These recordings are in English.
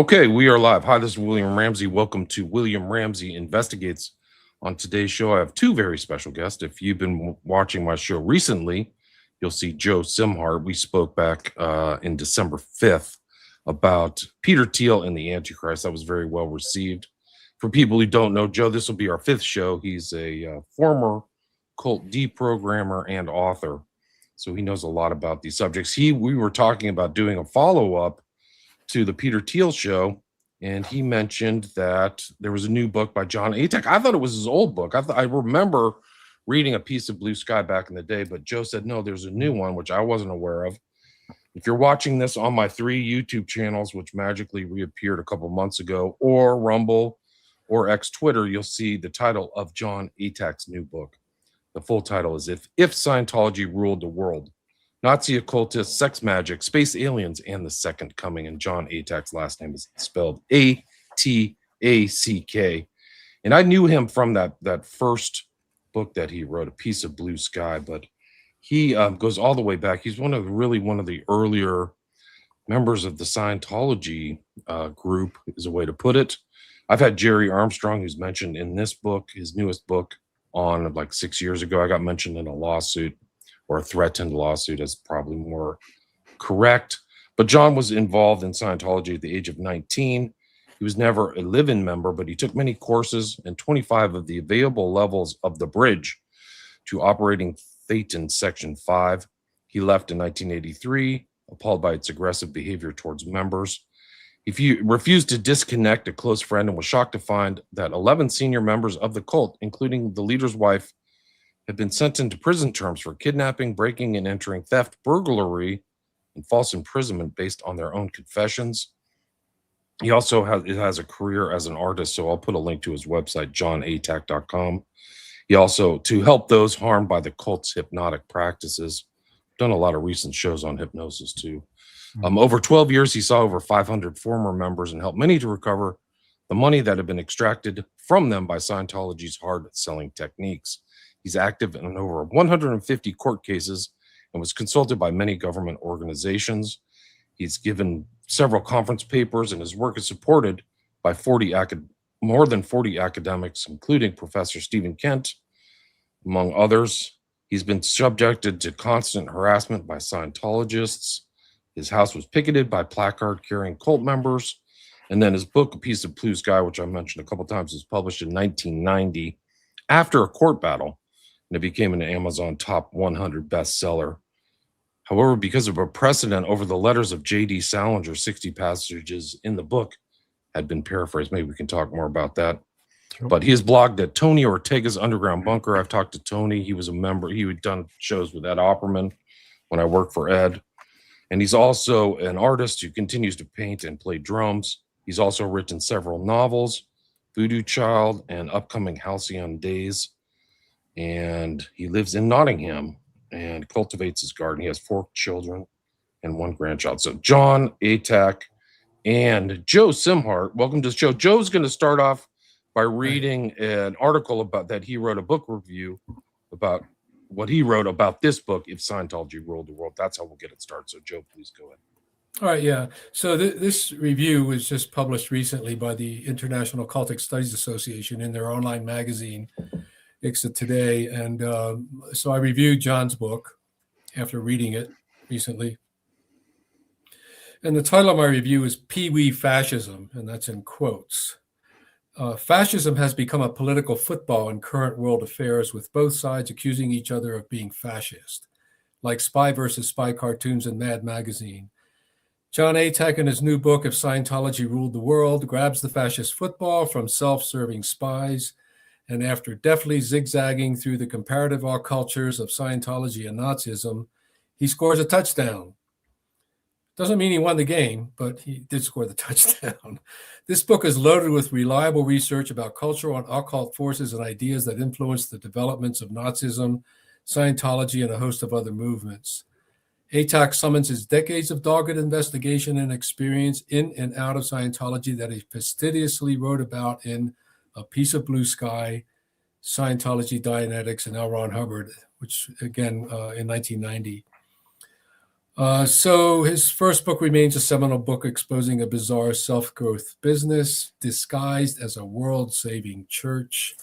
Okay, we are live. Hi, this is William Ramsey. Welcome to William Ramsey Investigates. On today's show, I have two very special guests. If you've been watching my show recently, you'll see Joe Szimhart. We spoke back in December 5th about Peter Thiel and the Antichrist. That was very well received. For people who don't know Joe, this will be our fifth show. He's a former cult deprogrammer and author, so he knows a lot about these subjects. We were talking about doing a follow-up to the Peter Thiel show, and he mentioned that there was a new book by Jon Atack. I thought it was his old book. I remember reading A Piece of Blue Sky back in the day, but Joe said, no, there's a new one, which I wasn't aware of. If you're watching this on my 3 YouTube channels, which magically reappeared a couple months ago, or Rumble or X Twitter, you'll see the title of Jon Atack's new book. The full title is If Scientology Ruled the World: Nazi Occultists, Sex Magic, Space Aliens, and the Second Coming. And Jon Atack's last name is spelled Atack. And I knew him from that first book that he wrote, A Piece of Blue Sky, but he goes all the way back. He's one of the earlier members of the Scientology group, is a way to put it. I've had Jerry Armstrong, who's mentioned in this book, his newest book, on like 6 years ago. I got mentioned in a lawsuit, or a threatened lawsuit is probably more correct. But Jon was involved in Scientology at the age of 19. He was never a live-in member, but he took many courses and 25 of the available levels of the bridge to operating Thetan Section 5. He left in 1983, appalled by its aggressive behavior towards members. He refused to disconnect a close friend and was shocked to find that 11 senior members of the cult, including the leader's wife, had been sentenced to prison terms for kidnapping, breaking and entering, theft, burglary, and false imprisonment based on their own confessions. He also has a career as an artist, so I'll put a link to his website, jonatack.com. He also, to help those harmed by the cult's hypnotic practices, done a lot of recent shows on hypnosis too. Over 12 years, he saw over 500 former members and helped many to recover the money that had been extracted from them by Scientology's hard-selling techniques. He's active in over 150 court cases and was consulted by many government organizations. He's given several conference papers, and his work is supported by more than 40 academics, including Professor Stephen Kent, among others. He's been subjected to constant harassment by Scientologists. His house was picketed by placard-carrying cult members. And then his book, A Piece of Blue Sky, which I mentioned a couple times, was published in 1990 after a court battle, and it became an Amazon top 100 bestseller. However, because of a precedent over the letters of J.D. Salinger, 60 passages in the book had been paraphrased. Maybe we can talk more about that. Sure. But he has blogged at Tony Ortega's Underground Bunker. I've talked to Tony. He was a member. He had done shows with Ed Opperman when I worked for Ed. And he's also an artist who continues to paint and play drums. He's also written several novels, Voodoo Child and upcoming Halcyon Days. And he lives in Nottingham and cultivates his garden. He has 4 children and 1 grandchild. So Jon Atack and Joe Szimhart, welcome to the show. Joe's going to start off by reading an article about that he wrote, a book review about what he wrote about this book, If Scientology Ruled the World. That's how we'll get it started. So Joe, please go ahead. All right, yeah. So this review was just published recently by the International Occultic Studies Association in their online magazine, ICSA Today. And so I reviewed Jon's book after reading it recently. And the title of my review is Pee-wee Fascism, and that's in quotes. Fascism has become a political football in current world affairs, with both sides accusing each other of being fascist, like Spy versus Spy cartoons in Mad Magazine. Jon Atack, in his new book, If Scientology Ruled the World, grabs the fascist football from self-serving spies, and after deftly zigzagging through the comparative occult cultures of Scientology and Nazism, he scores a touchdown. Doesn't mean he won the game, but he did score the touchdown. This book is loaded with reliable research about cultural and occult forces and ideas that influence the developments of Nazism, Scientology, and a host of other movements. Atack summons his decades of dogged investigation and experience in and out of Scientology that he fastidiously wrote about in A Piece of Blue Sky, Scientology, Dianetics, and L. Ron Hubbard, which again in 1990. So his first book remains a seminal book exposing a bizarre self-growth business disguised as a world-saving church.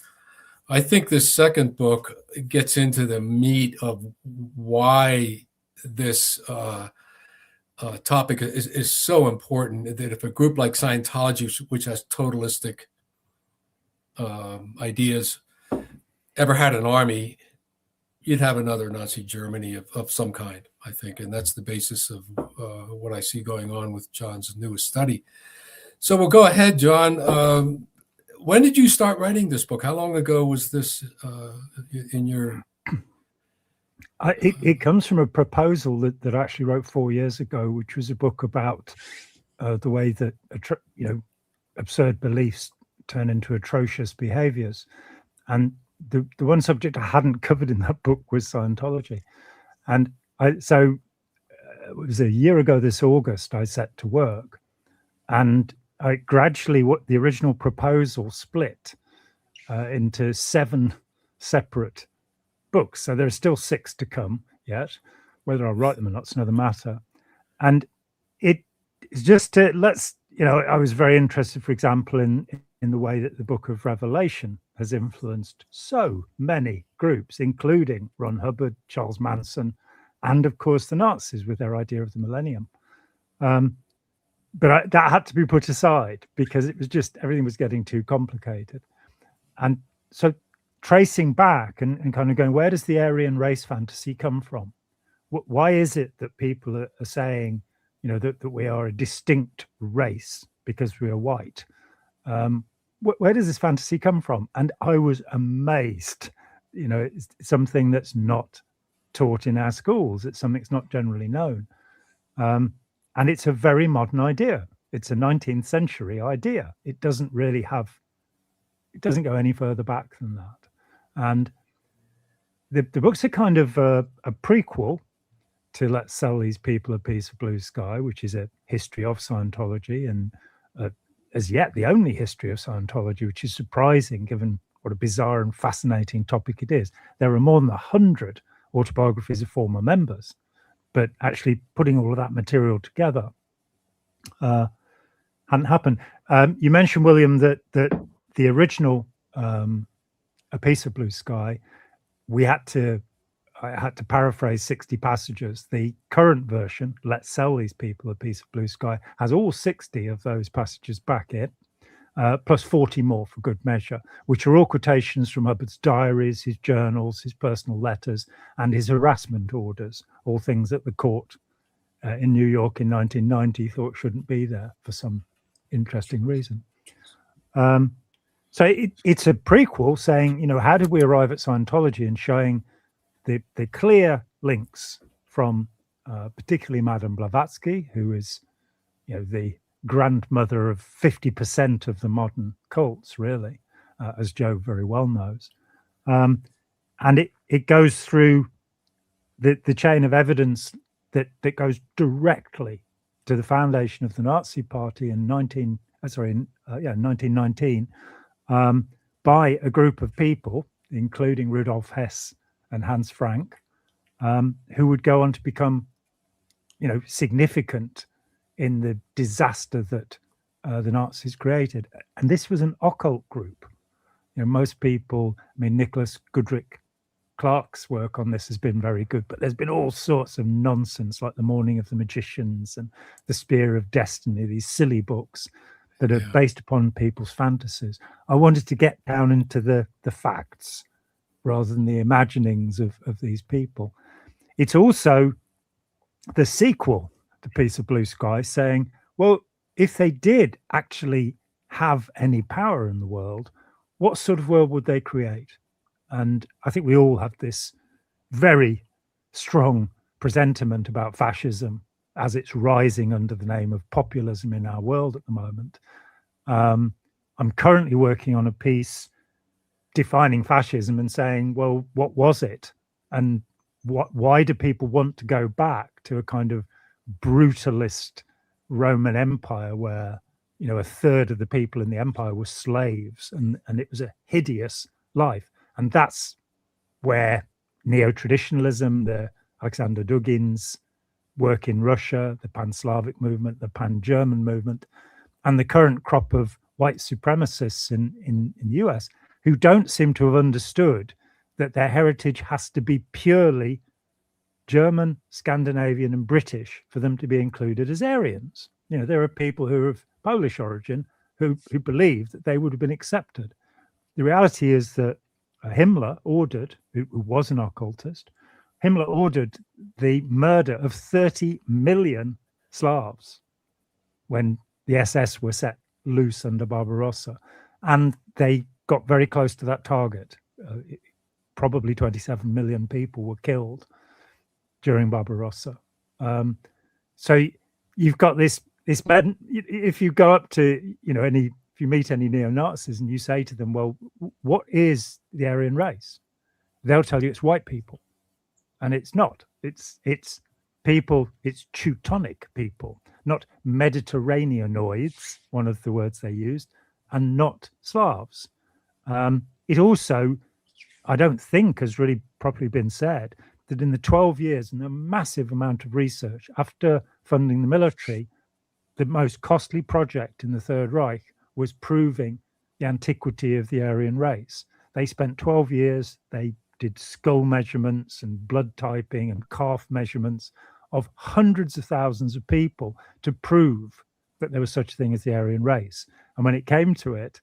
I think this second book gets into the meat of why this topic is so important, that if a group like Scientology, which has totalistic ideas, ever had an army, you'd have another Nazi Germany of some kind, I think. And that's the basis of what I see going on with John's newest study. So we'll go ahead, John. When did you start writing this book? How long ago was this in your... It comes from a proposal that I actually wrote 4 years ago, which was a book about the way that absurd beliefs turn into atrocious behaviors. And the one subject I hadn't covered in that book was Scientology. And it was a year ago this August I set to work, and I gradually, what the original proposal split into 7 separate books. So there are still 6 to come yet. Whether I'll write them or not is another matter. And it's just to I was very interested, for example, in the way that the Book of Revelation has influenced so many groups, including Ron Hubbard, Charles Manson, and of course the Nazis with their idea of the millennium. But that had to be put aside because it was just, everything was getting too complicated. And so tracing back and kind of going, where does the Aryan race fantasy come from? Why is it that people are saying, that we are a distinct race because we are white? Where does this fantasy come from? And I was amazed. It's something that's not taught in our schools. It's something that's not generally known. And it's a very modern idea. It's a 19th century idea. It doesn't go any further back than that. And the books are kind of a prequel to Let's Sell These People a Piece of Blue Sky, which is a history of Scientology, and as yet the only history of Scientology, which is surprising given what a bizarre and fascinating topic it is. There are more than 100 autobiographies of former members, but actually putting all of that material together hadn't happened. You mentioned, William, that the original A Piece of Blue Sky, I had to paraphrase 60 passages. The current version, Let's Sell These People a Piece of Blue Sky, has all 60 of those passages back in, plus 40 more for good measure, which are all quotations from Hubbard's diaries, his journals, his personal letters, and his harassment orders, all things that the court in New York in 1990 thought shouldn't be there for some interesting reason. So it's a prequel saying, how did we arrive at Scientology, and showing the clear links from particularly Madame Blavatsky, who is, the grandmother of 50% of the modern cults, really, as Joe very well knows. And it goes through the chain of evidence that goes directly to the foundation of the Nazi Party in 1919 by a group of people, including Rudolf Hess and Hans Frank, who would go on to become, significant in the disaster that the Nazis created. And this was an occult group. Most people, Nicholas Goodrick Clark's work on this has been very good, but there's been all sorts of nonsense, like The Morning of the Magicians and The Spear of Destiny, these silly books that are based upon people's fantasies. I wanted to get down into the facts rather than the imaginings of these people. It's also the sequel to Piece of Blue Sky, saying, well, if they did actually have any power in the world, what sort of world would they create? And I think we all have this very strong presentiment about fascism as it's rising under the name of populism in our world at the moment. I'm currently working on a piece defining fascism and saying, well, what was it? And why do people want to go back to a kind of brutalist Roman Empire where, a third of the people in the empire were slaves, and it was a hideous life? And that's where neo-traditionalism, the Alexander Dugins, work in Russia, the pan-Slavic movement, the pan-German movement, and the current crop of white supremacists in the US who don't seem to have understood that their heritage has to be purely German, Scandinavian, and British for them to be included as Aryans. You know, there are people who are of Polish origin who believe that they would have been accepted. The reality is that Himmler ordered, who was an occultist, Himmler ordered the murder of 30 million Slavs when the SS were set loose under Barbarossa. And they got very close to that target. Probably 27 million people were killed during Barbarossa. So you've got this man. If you go up to, if you meet any neo-Nazis and you say to them, well, what is the Aryan race? They'll tell you it's white people. And it's not. It's people, it's Teutonic people, not Mediterraneanoids, one of the words they used, and not Slavs. It also, I don't think, has really properly been said that in the 12 years and a massive amount of research after funding the military, the most costly project in the Third Reich was proving the antiquity of the Aryan race. They spent 12 years, they did skull measurements and blood typing and calf measurements of hundreds of thousands of people to prove that there was such a thing as the Aryan race. And when it came to it,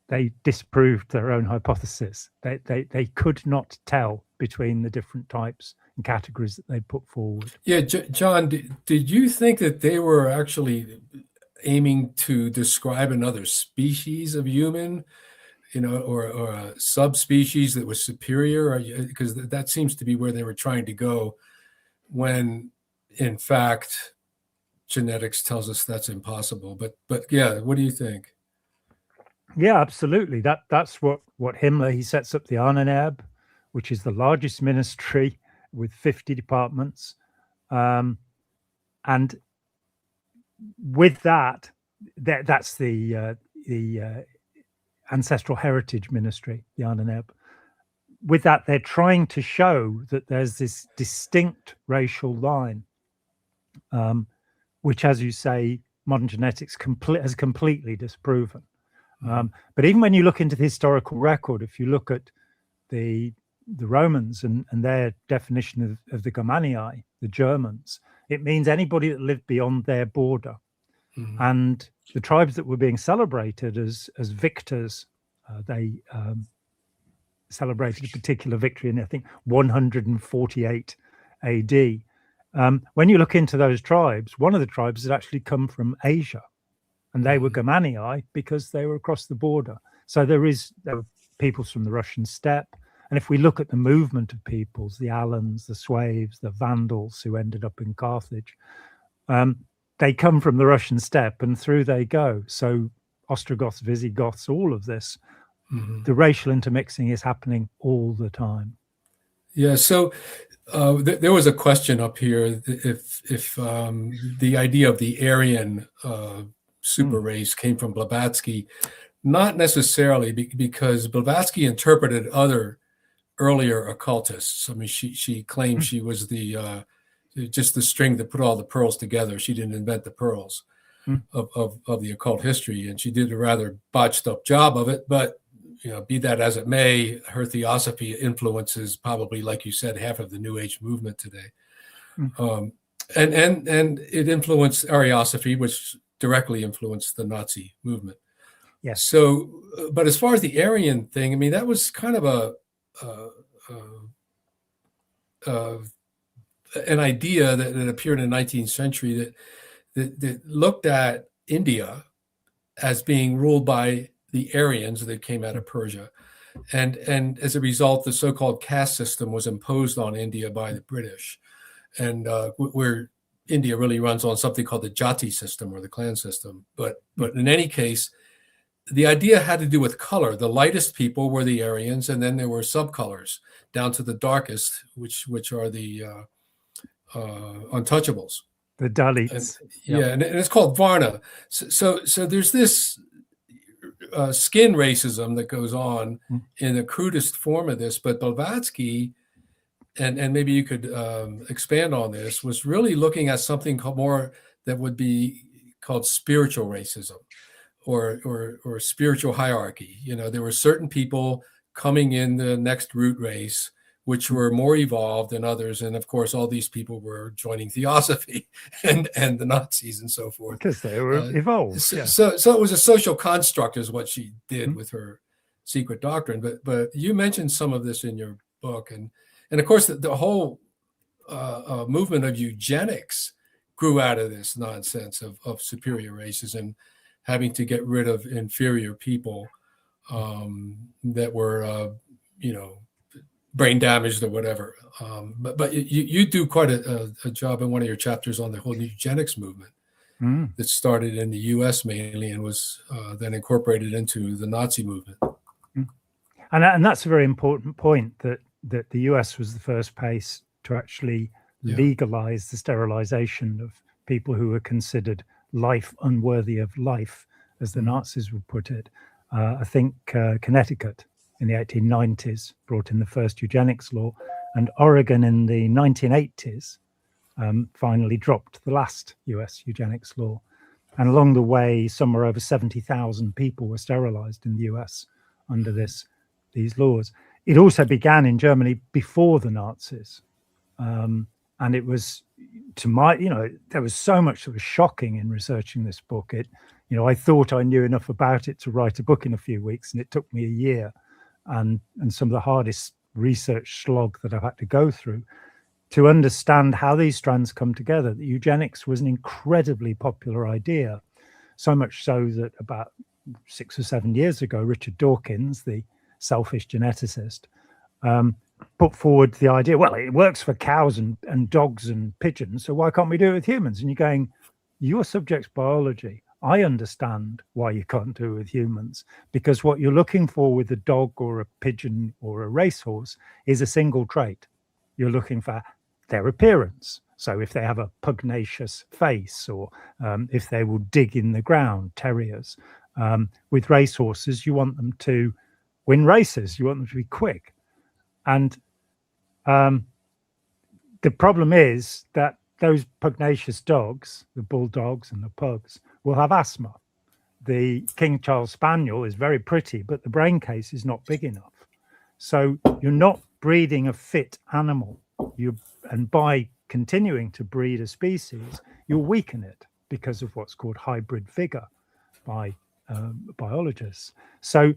they disproved their own hypothesis. They could not tell between the different types and categories that they put forward. Yeah, John, did you think that they were actually aiming to describe another species of human, or a subspecies that was superior? Because that seems to be where they were trying to go, when in fact genetics tells us that's impossible. But yeah, what do you think? Yeah, absolutely. That's what Himmler, he sets up the Ahnenerbe, which is the largest ministry with 50 departments. And with that's the Ancestral Heritage Ministry, the Ahnenerbe. With that, they're trying to show that there's this distinct racial line, which, as you say, modern genetics has completely disproven. But even when you look into the historical record, if you look at the Romans and their definition of the Germanii, the Germans, it means anybody that lived beyond their border. Mm-hmm. And the tribes that were being celebrated as victors, they celebrated a particular victory in, I think, 148 AD. When you look into those tribes, one of the tribes had actually come from Asia. And they were Germanii because they were across the border. So there were peoples from the Russian steppe. And if we look at the movement of peoples, the Alans, the Sueves, the Vandals who ended up in Carthage, they come from the Russian steppe and through they go. So Ostrogoths, Visigoths, all of this, the racial intermixing is happening all the time. Yeah, so there was a question up here if the idea of the Aryan super race came from Blavatsky. Not necessarily, because Blavatsky interpreted other earlier occultists. I mean, she claimed she was just the string that put all the pearls together. She didn't invent the pearls of the occult history, and she did a rather botched up job of it. But be that as it may, her theosophy influences probably, like you said, half of the New Age movement today, and it influenced Ariosophy, which directly influenced the Nazi movement. Yes. So, but as far as the Aryan thing, I mean, that was kind of an idea that appeared in the 19th century that looked at India as being ruled by the Aryans that came out of Persia. And as a result, the so-called caste system was imposed on India by the British. And where India really runs on something called the Jati system or the clan system. But in any case, the idea had to do with color. The lightest people were the Aryans, and then there were subcolors down to the darkest, which are the untouchables. The Dalits. And it's called Varna. So there's this skin racism that goes on in the crudest form of this, but Blavatsky and maybe you could expand on this, was really looking at something more that would be called spiritual racism, or spiritual hierarchy. There were certain people coming in the next root race which were more evolved than others, and of course all these people were joining Theosophy and the Nazis and so forth because they were evolved. So it was a social construct, is what she did with her secret doctrine. But you mentioned some of this in your book, and of course the whole movement of eugenics grew out of this nonsense of superior races and having to get rid of inferior people that were brain damaged or whatever. But you do quite a job in one of your chapters on the whole eugenics movement that started in the U.S. mainly and was then incorporated into the Nazi movement. And that's a very important point, that the US was the first place to actually legalize the sterilization of people who were considered life unworthy of life, as the Nazis would put it. I think Connecticut in the 1890s brought in the first eugenics law, and Oregon in the 1980s finally dropped the last US eugenics law. And along the way, somewhere over 70,000 people were sterilized in the US under these laws. It also began in Germany before the Nazis. And it was, there was so much that was shocking in researching this book. I thought I knew enough about it to write a book in a few weeks, and it took me a year. And some of the hardest research slog that I've had to go through to understand how these strands come together. That eugenics was an incredibly popular idea, so much so that about 6 or 7 years ago, Richard Dawkins, the selfish geneticist, put forward the idea, well, it works for cows and dogs and pigeons, so why can't we do it with humans? And you're going, your subject's biology. I understand why you can't do it with humans, because what you're looking for with a dog or a pigeon or a racehorse is a single trait. You're looking for their appearance. So if they have a pugnacious face, or if they will dig in the ground, terriers. With racehorses, you want them to win races. You want them to be quick. And the problem is that those pugnacious dogs, the bulldogs and the pugs, will have asthma. The King Charles Spaniel is very pretty, but the brain case is not big enough. So you're not breeding a fit animal. And by continuing to breed a species, you'll weaken it because of what's called hybrid vigor by biologists. So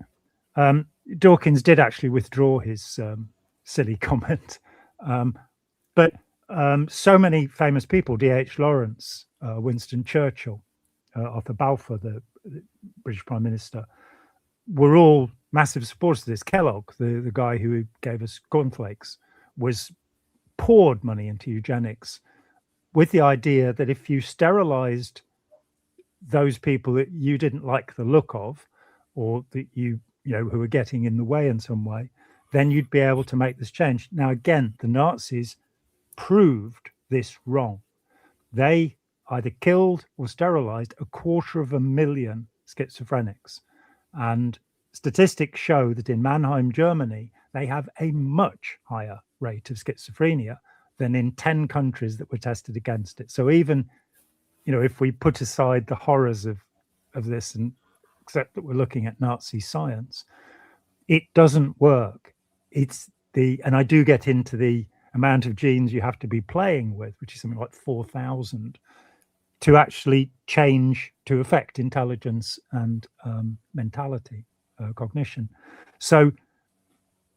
Dawkins did actually withdraw his silly comment. But so many famous people, D.H. Lawrence, Winston Churchill, Arthur Balfour, the British Prime Minister, were all massive supporters of this. Kellogg, the guy who gave us cornflakes, poured money into eugenics with the idea that if you sterilized those people that you didn't like the look of, or that who were getting in the way in some way, then you'd be able to make this change. Now, again, the Nazis proved this wrong. They either killed or sterilized 250,000 schizophrenics. And statistics show that in Mannheim, Germany, they have a much higher rate of schizophrenia than in 10 countries that were tested against it. So even, if we put aside the horrors of this and accept that we're looking at Nazi science, it doesn't work. And I do get into the amount of genes you have to be playing with, which is something like 4,000, to actually change, to affect intelligence and mentality, cognition. So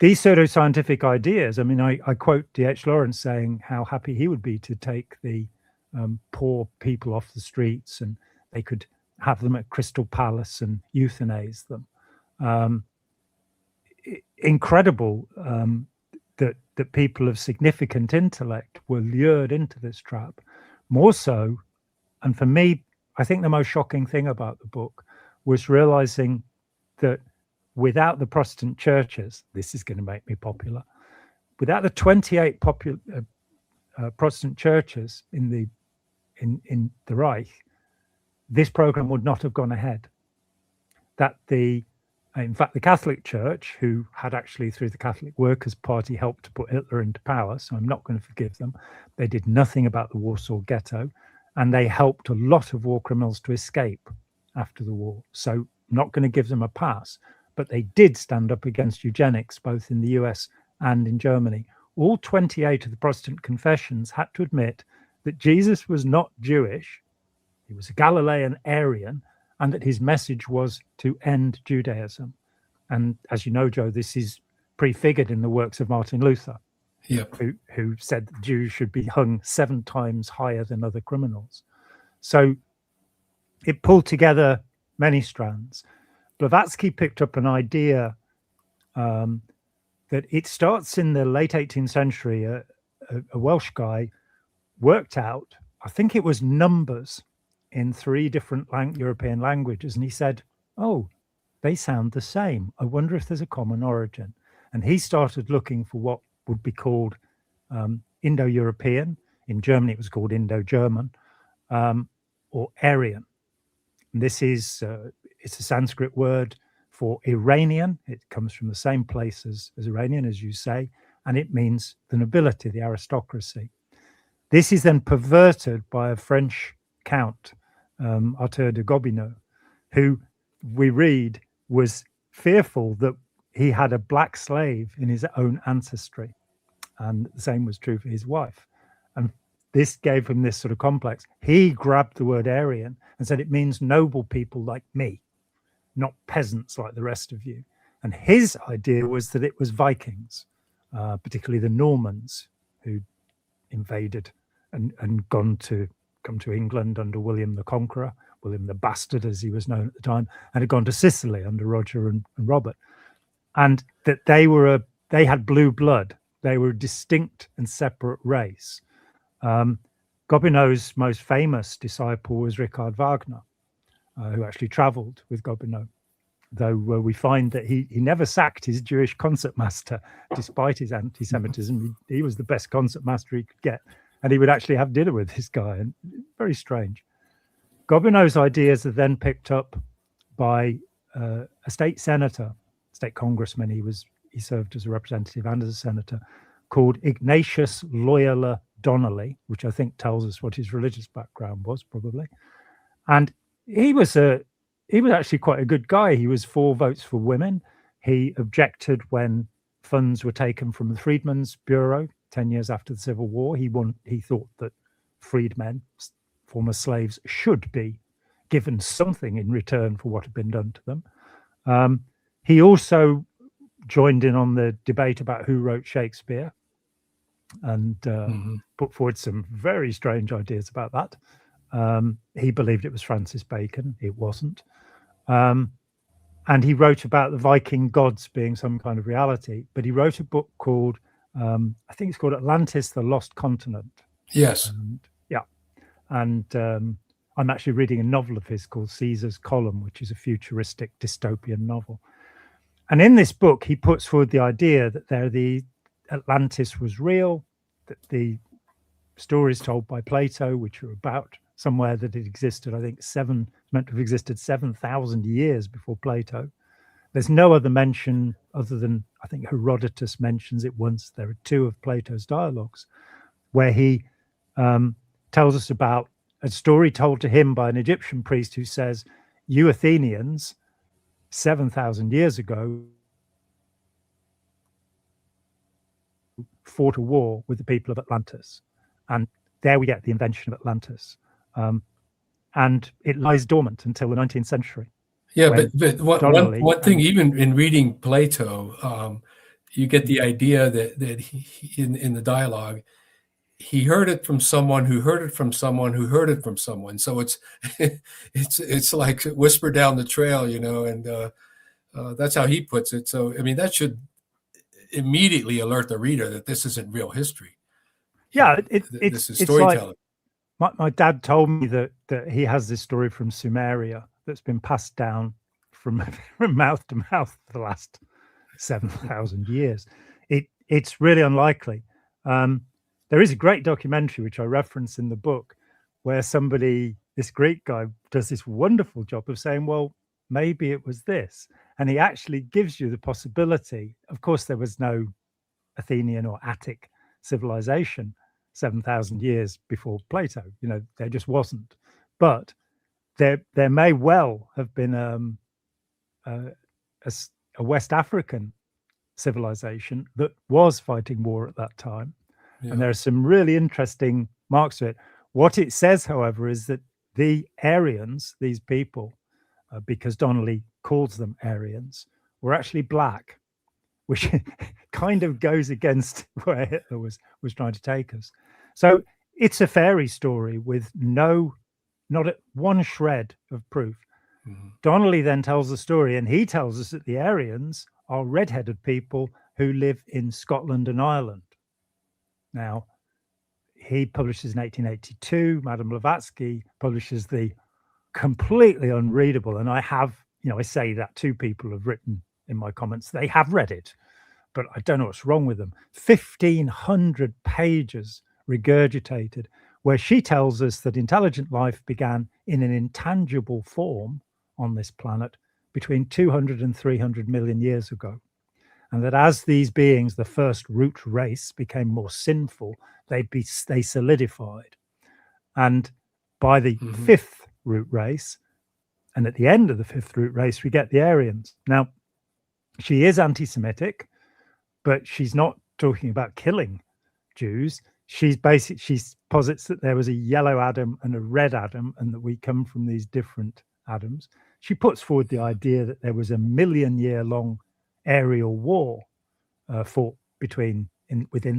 these pseudoscientific ideas, I quote D.H. Lawrence saying how happy he would be to take the poor people off the streets and they could have them at Crystal Palace and euthanize them. Incredible that people of significant intellect were lured into this trap. More so, and for me, I think the most shocking thing about the book was realizing that without the Protestant churches, this is going to make me popular, without the 28 Protestant churches in the Reich, this program would not have gone ahead. That the In fact, the Catholic Church, who had actually, through the Catholic Workers' Party, helped to put Hitler into power, so I'm not going to forgive them. They did nothing about the Warsaw Ghetto, and they helped a lot of war criminals to escape after the war. So I'm not going to give them a pass, but they did stand up against eugenics, both in the US and in Germany. All 28 of the Protestant confessions had to admit that Jesus was not Jewish, he was a Galilean Aryan, and that his message was to end Judaism. And as you know, Joe, this is prefigured in the works of Martin Luther, who said that Jews should be hung 7 times higher than other criminals. So it pulled together many strands. Blavatsky picked up an idea that it starts in the late 18th century. A Welsh guy worked out, I think it was numbers in 3 different European languages. And he said, oh, they sound the same. I wonder if there's a common origin. And he started looking for what would be called Indo-European. In Germany, it was called Indo-German, or Aryan. And this is, it's a Sanskrit word for Iranian. It comes from the same place as Iranian, as you say, and it means the nobility, the aristocracy. This is then perverted by a French count, Arthur de Gobineau, who we read was fearful that he had a black slave in his own ancestry. And the same was true for his wife. And this gave him this sort of complex. He grabbed the word Aryan and said it means noble people like me, not peasants like the rest of you. And his idea was that it was Vikings, particularly the Normans, who invaded and come to England under William the Conqueror, William the Bastard, as he was known at the time, and had gone to Sicily under Roger and Robert. And that they had blue blood. They were a distinct and separate race. Gobineau's most famous disciple was Richard Wagner, who actually traveled with Gobineau, though we find that he never sacked his Jewish concertmaster, despite his anti-Semitism. He was the best concertmaster he could get, and he would actually have dinner with this guy, and very strange. Gobineau's ideas are then picked up by a state senator, state congressman. He served as a representative and as a senator, called Ignatius Loyola Donnelly, which I think tells us what his religious background was, probably. And he was actually quite a good guy. He was for votes for women. He objected when funds were taken from the Freedmen's Bureau 10 years after the Civil War. He thought that freedmen, former slaves, should be given something in return for what had been done to them. He also joined in on the debate about who wrote Shakespeare, and put forward some very strange ideas about that. He believed it was Francis Bacon. It wasn't. And he wrote about the Viking gods being some kind of reality, but he wrote a book called, I think it's called Atlantis, the Lost Continent. Yes. And I'm actually reading a novel of his called Caesar's Column, which is a futuristic dystopian novel. And in this book, he puts forward the idea that the Atlantis was real, that the stories told by Plato, which are about somewhere that it existed, I think meant to have existed 7,000 years before Plato. There's no other mention other than, I think Herodotus mentions it once. There are 2 of Plato's dialogues where he tells us about a story told to him by an Egyptian priest who says, you Athenians, 7,000 years ago, fought a war with the people of Atlantis. And there we get the invention of Atlantis. And it lies dormant until the 19th century. Yeah, but one thing, even in reading Plato, you get the idea that he, in the dialogue, he heard it from someone who heard it from someone who heard it from someone. So it's like whisper down the trail, and that's how he puts it. So I mean, that should immediately alert the reader that this isn't real history. Yeah, this is storytelling. Like my dad told me that he has this story from Sumeria that's been passed down from mouth to mouth for the last 7,000 years. It's really unlikely. There is a great documentary, which I reference in the book, where this Greek guy does this wonderful job of saying, well, maybe it was this. And he actually gives you the possibility. Of course, there was no Athenian or Attic civilization 7,000 years before Plato. There just wasn't. But there may well have been a West African civilization that was fighting war at that time. Yeah. And there are some really interesting marks to it. What it says, however, is that the Aryans, these people, because Donnelly calls them Aryans, were actually black, which kind of goes against where Hitler was trying to take us. So it's a fairy story with not one shred of proof. Mm-hmm. Donnelly then tells the story, and he tells us that the Aryans are red-headed people who live in Scotland and Ireland. Now, he publishes in 1882. Madame Blavatsky publishes the completely unreadable, and I say that two people have written in my comments. They have read it, but I don't know what's wrong with them. 1,500 pages regurgitated, where she tells us that intelligent life began in an intangible form on this planet between 200 and 300 million years ago. And that as these beings, the first root race, became more sinful, they solidified. And by the fifth root race, and at the end of the fifth root race, we get the Aryans. Now, she is anti-Semitic, but she's not talking about killing Jews. She posits that there was a yellow Adam and a red Adam, and that we come from these different Adams. She puts forward the idea that there was a 1,000,000-year-long aerial war fought within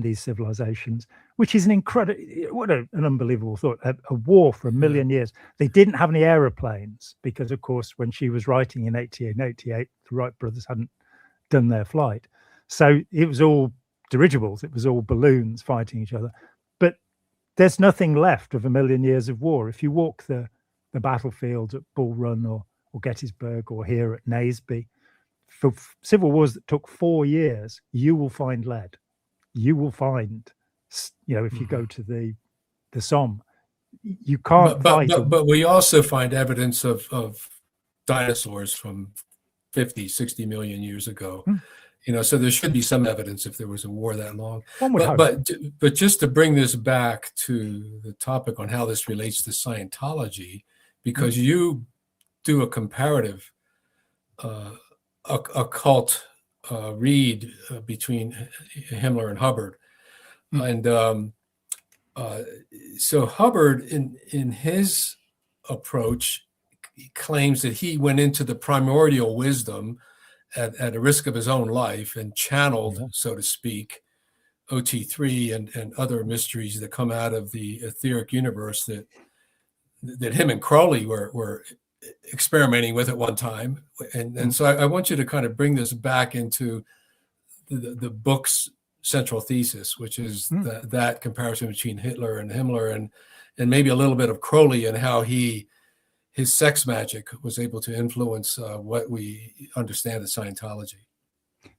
these civilizations, which is an unbelievable thought. A war for 1,000,000 years. They didn't have any aeroplanes because, of course, when she was writing in 1888, the Wright brothers hadn't done their flight. So it was all dirigibles. It was all balloons fighting each other. But there's nothing left of 1,000,000 years of war. If you walk the battlefield at Bull Run or Gettysburg or here at Naseby, for civil wars that took 4 years, you will find lead. You will find, if you go to the Somme, you can't fight. But we also find evidence of dinosaurs from 50, 60 million years ago. So there should be some evidence if there was a war that long. But just to bring this back to the topic on how this relates to Scientology, because you do a comparative occult read between Himmler and Hubbard. And so Hubbard, in his approach, claims that he went into the primordial wisdom at a risk of his own life and channeled, so to speak, OT3 and other mysteries that come out of the etheric universe that him and Crowley were experimenting with at one time. And so I want you to kind of bring this back into the book's central thesis, which is that comparison between Hitler and Himmler and maybe a little bit of Crowley and how his sex magic was able to influence what we understand as Scientology.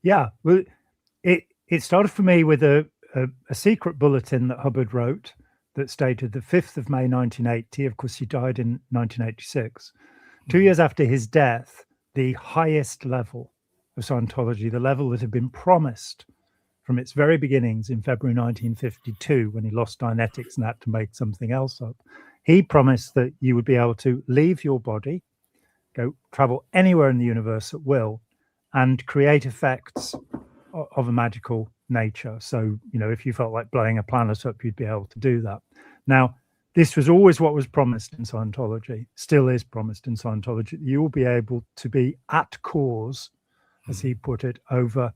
Yeah, well, it started for me with a secret bulletin that Hubbard wrote that stated the 5th of May 1980. Of course, he died in 1986. 2 years after his death, the highest level of Scientology, the level that had been promised from its very beginnings in February 1952, when he lost Dianetics and had to make something else up, he promised that you would be able to leave your body, travel anywhere in the universe at will, and create effects of a magical nature. So, if you felt like blowing a planet up, you'd be able to do that. Now, this was always what was promised in Scientology, still is promised in Scientology. You will be able to be at cause, as he put it, over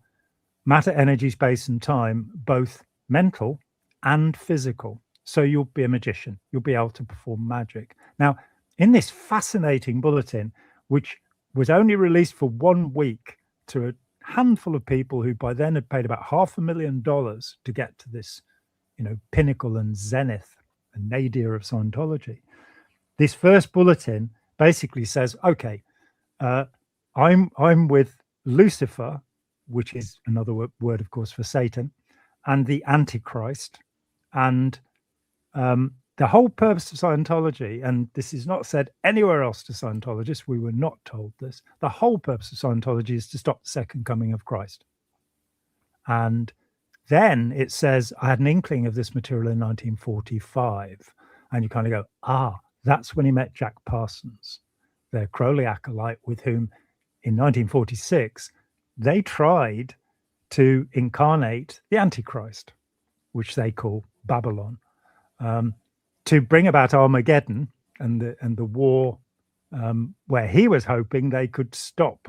matter, energy, space, and time, both mental and physical. So you'll be a magician. You'll be able to perform magic. Now, in this fascinating bulletin, which was only released for 1 week to a handful of people who by then had paid about $500,000 to get to this, pinnacle and zenith and nadir of Scientology. This first bulletin basically says, okay, I'm with Lucifer, which is another word, of course, for Satan, and the Antichrist, and the whole purpose of Scientology, and this is not said anywhere else to Scientologists, we were not told this, the whole purpose of Scientology is to stop the second coming of Christ. And then it says, I had an inkling of this material in 1945. And you kind of go, that's when he met Jack Parsons, their Crowley acolyte, with whom in 1946, they tried to incarnate the Antichrist, which they call Babylon, to bring about Armageddon and the war, where he was hoping they could stop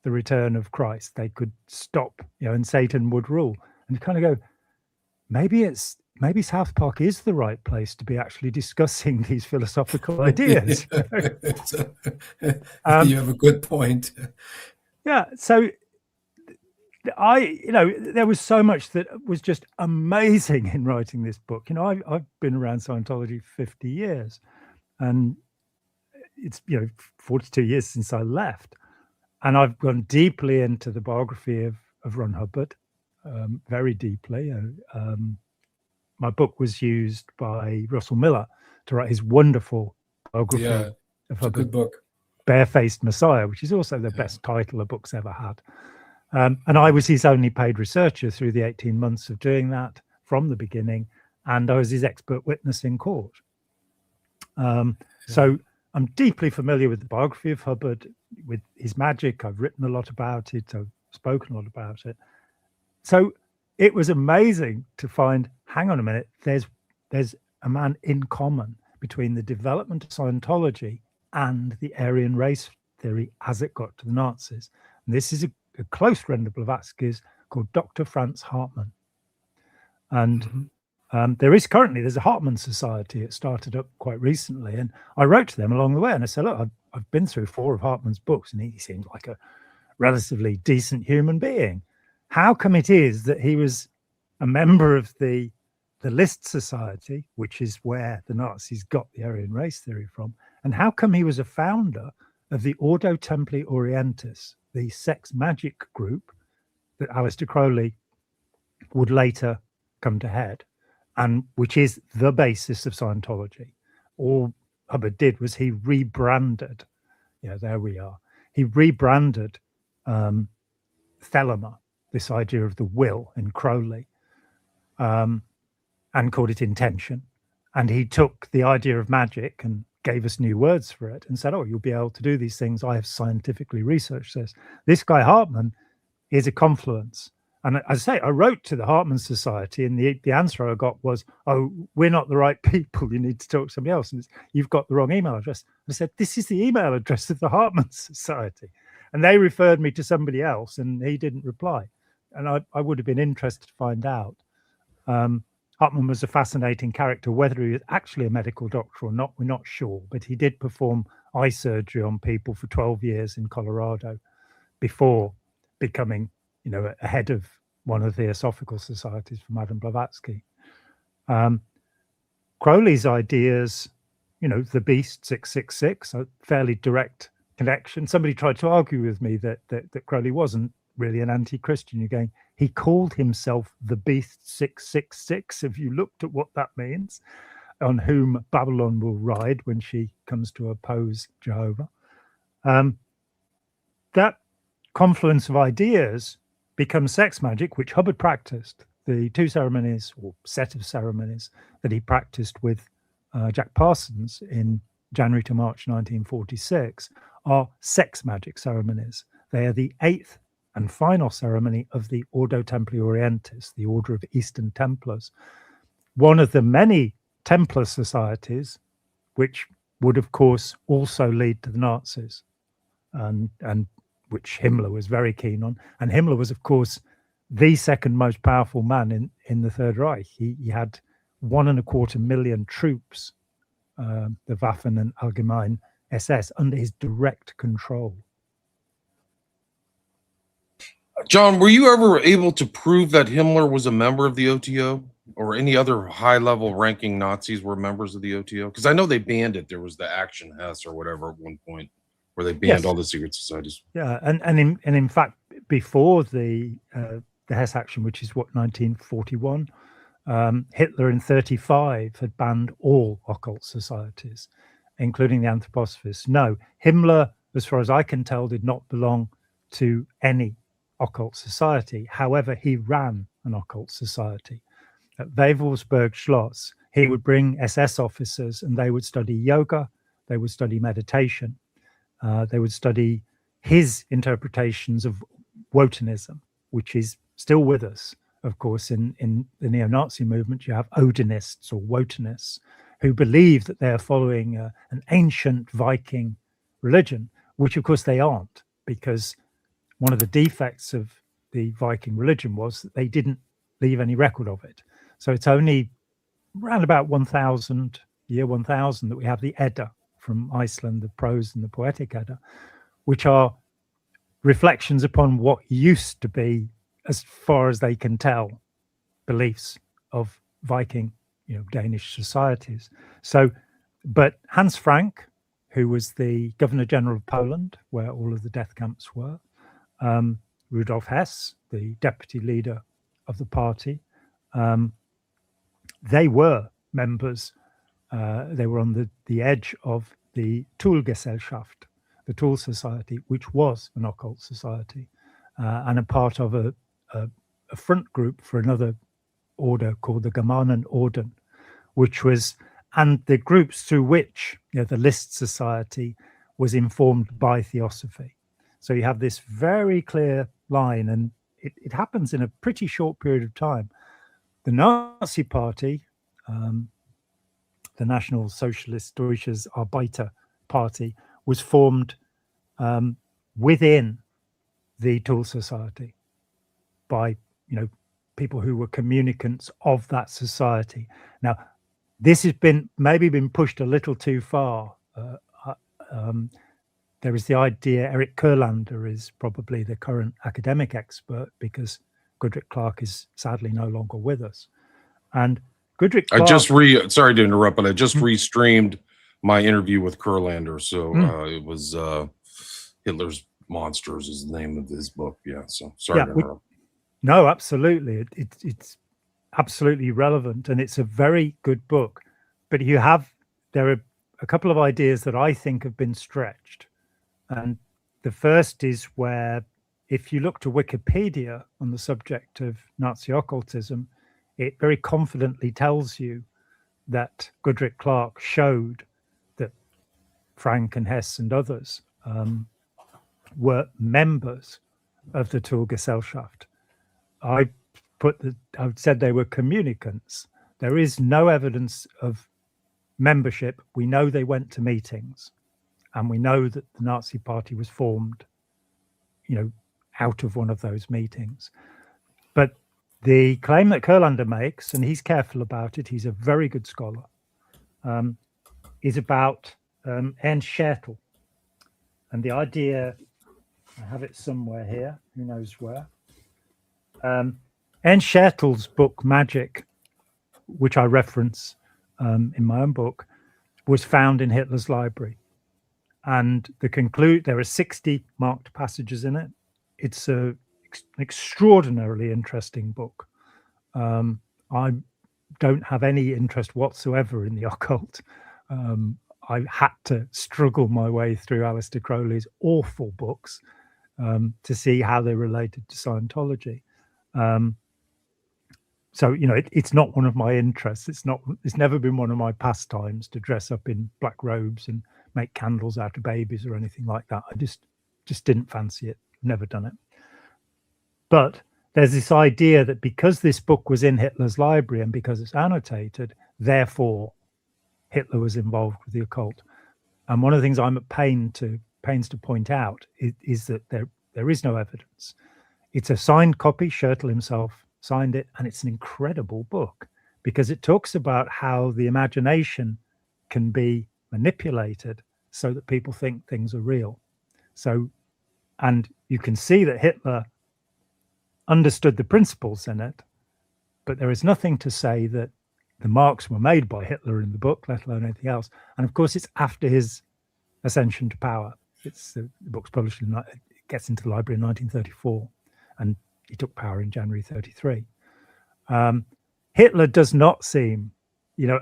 the return of Christ. They could stop, and Satan would rule. And you kind of go, maybe South Park is the right place to be actually discussing these philosophical ideas. You have a good point. Yeah. So there was so much that was just amazing in writing this book. I've been around Scientology 50 years, and it's 42 years since I left, and I've gone deeply into the biography of Ron Hubbard, very deeply. My book was used by Russell Miller to write his wonderful biography of Hubbard, a good book, Barefaced Messiah, which is also the best title a book's ever had. And I was his only paid researcher through the 18 months of doing that from the beginning, and I was his expert witness in court. So I'm deeply familiar with the biography of Hubbard, with his Magick. I've written a lot about it. I've spoken a lot about it. So it was amazing to find, hang on a minute, there's a man in common between the development of Scientology and the Aryan race theory as it got to the Nazis. And this is a close friend of Blavatsky's called Dr. Franz Hartmann. And there's a Hartmann Society. It started up quite recently. And I wrote to them along the way and I said, look, I've been through 4 of Hartmann's books and he seems like a relatively decent human being. How come it is that he was a member of the List Society, which is where the Nazis got the Aryan race theory from? And how come he was a founder of the Ordo Templi Orientis, the sex magic group that Aleister Crowley would later come to head, and which is the basis of Scientology? All Hubbard did was he rebranded, there we are. He rebranded Thelema, this idea of the will in Crowley, and called it intention. And he took the idea of magic and gave us new words for it and said, you'll be able to do these things. I have scientifically researched this. This guy Hartmann is a confluence. And as I say, I wrote to the Hartmann Society and the answer I got was, we're not the right people. You need to talk to somebody else. And you've got the wrong email address. I said, this is the email address of the Hartmann Society. And they referred me to somebody else and he didn't reply. And I would have been interested to find out. Hartmann was a fascinating character. Whether he was actually a medical doctor or not, we're not sure. But he did perform eye surgery on people for 12 years in Colorado before becoming, a head of one of the Theosophical Societies for Madame Blavatsky. Crowley's ideas, the Beast 666, a fairly direct connection. Somebody tried to argue with me that Crowley wasn't really an anti-Christian. You're going, he called himself the Beast 666, if you looked at what that means, on whom Babylon will ride when she comes to oppose Jehovah. That confluence of ideas becomes sex magic, which Hubbard practiced. The 2 ceremonies or set of ceremonies that he practiced with Jack Parsons in January to March 1946 are sex magic ceremonies. They are the 8th and final ceremony of the Ordo Templi Orientis, the Order of Eastern Templars, one of the many Templar societies, which would, of course, also lead to the Nazis, and which Himmler was very keen on. And Himmler was, of course, the second most powerful man in the Third Reich. He had 1.25 million troops, the Waffen and Allgemeine SS, under his direct control. John, were you ever able to prove that Himmler was a member of the OTO, or any other high-level ranking Nazis were members of the OTO? Because I know they banned it. There was the Action Hess or whatever at one point where they banned all the secret societies. Yeah, and in fact, before the Hess action, which is 1941, Hitler in 1935 had banned all occult societies, including the Anthroposophists. No, Himmler, as far as I can tell, did not belong to any occult society. However, he ran an occult society. At Wewelsburg Schloss, he would bring SS officers and they would study yoga, they would study meditation, they would study his interpretations of Wotanism, which is still with us. Of course, in the neo-Nazi movement, you have Odinists or Wotanists who believe that they are following an ancient Viking religion, which of course they aren't, because one of the defects of the Viking religion was that they didn't leave any record of it. So it's only around about 1000, year 1000, that we have the Edda from Iceland, the prose and the poetic Edda, which are reflections upon what used to be, as far as they can tell, beliefs of Viking, Danish societies. So, but Hans Frank, who was the Governor General of Poland, where all of the death camps were, Rudolf Hess, the deputy leader of the party, they were members. They were on the edge of the Toolgesellschaft, the Tool Society, which was an occult society, and a part of a front group for another order called the Germanen Orden, which was, and the groups through which the List Society was informed by Theosophy. So you have this very clear line, and it happens in a pretty short period of time. The Nazi Party, the National Socialist Deutsches Arbeiter Party, was formed within the Tool Society by people who were communicants of that society. Now, this has maybe been pushed a little too far. There is the idea, Eric Kurlander is probably the current academic expert, because Goodrich Clark is sadly no longer with us. And Goodrich Clark, sorry to interrupt, but I just restreamed my interview with Kurlander. So it was Hitler's Monsters is the name of his book. Yeah. So sorry to interrupt. No, absolutely. It's absolutely relevant, and it's a very good book. But there are a couple of ideas that I think have been stretched. And the first is where, if you look to Wikipedia on the subject of Nazi occultism, it very confidently tells you that Goodrich Clark showed that Frank and Hess and others were members of the Toolgesellschaft. I said they were communicants. There is no evidence of membership. We know they went to meetings, and we know that the Nazi Party was formed, out of one of those meetings. But the claim that Kurlander makes, and he's careful about it, he's a very good scholar, is about Ernst Schertl. And the idea, I have it somewhere here, who knows where. Ernst Schertl's book, Magick, which I reference in my own book, was found in Hitler's library. And there are 60 marked passages in it. It's an extraordinarily interesting book. I don't have any interest whatsoever in the occult. I had to struggle my way through Aleister Crowley's awful books to see how they related to Scientology. So, it's not one of my interests. It's never been one of my pastimes to dress up in black robes and make candles out of babies or anything like that. I just didn't fancy it. Never done it. But there's this idea that because this book was in Hitler's library and because it's annotated, therefore Hitler was involved with the occult. And one of the things I'm at pains to point out is that there is no evidence. It's a signed copy. Schertl himself signed it, and it's an incredible book because it talks about how the imagination can be manipulated so that people think things are real. So, and you can see that Hitler understood the principles in it, but there is nothing to say that the marks were made by Hitler in the book, let alone anything else. And of course, it's after his ascension to power. The book's published it gets into the library in 1934, and he took power in January 33. Hitler does not seem,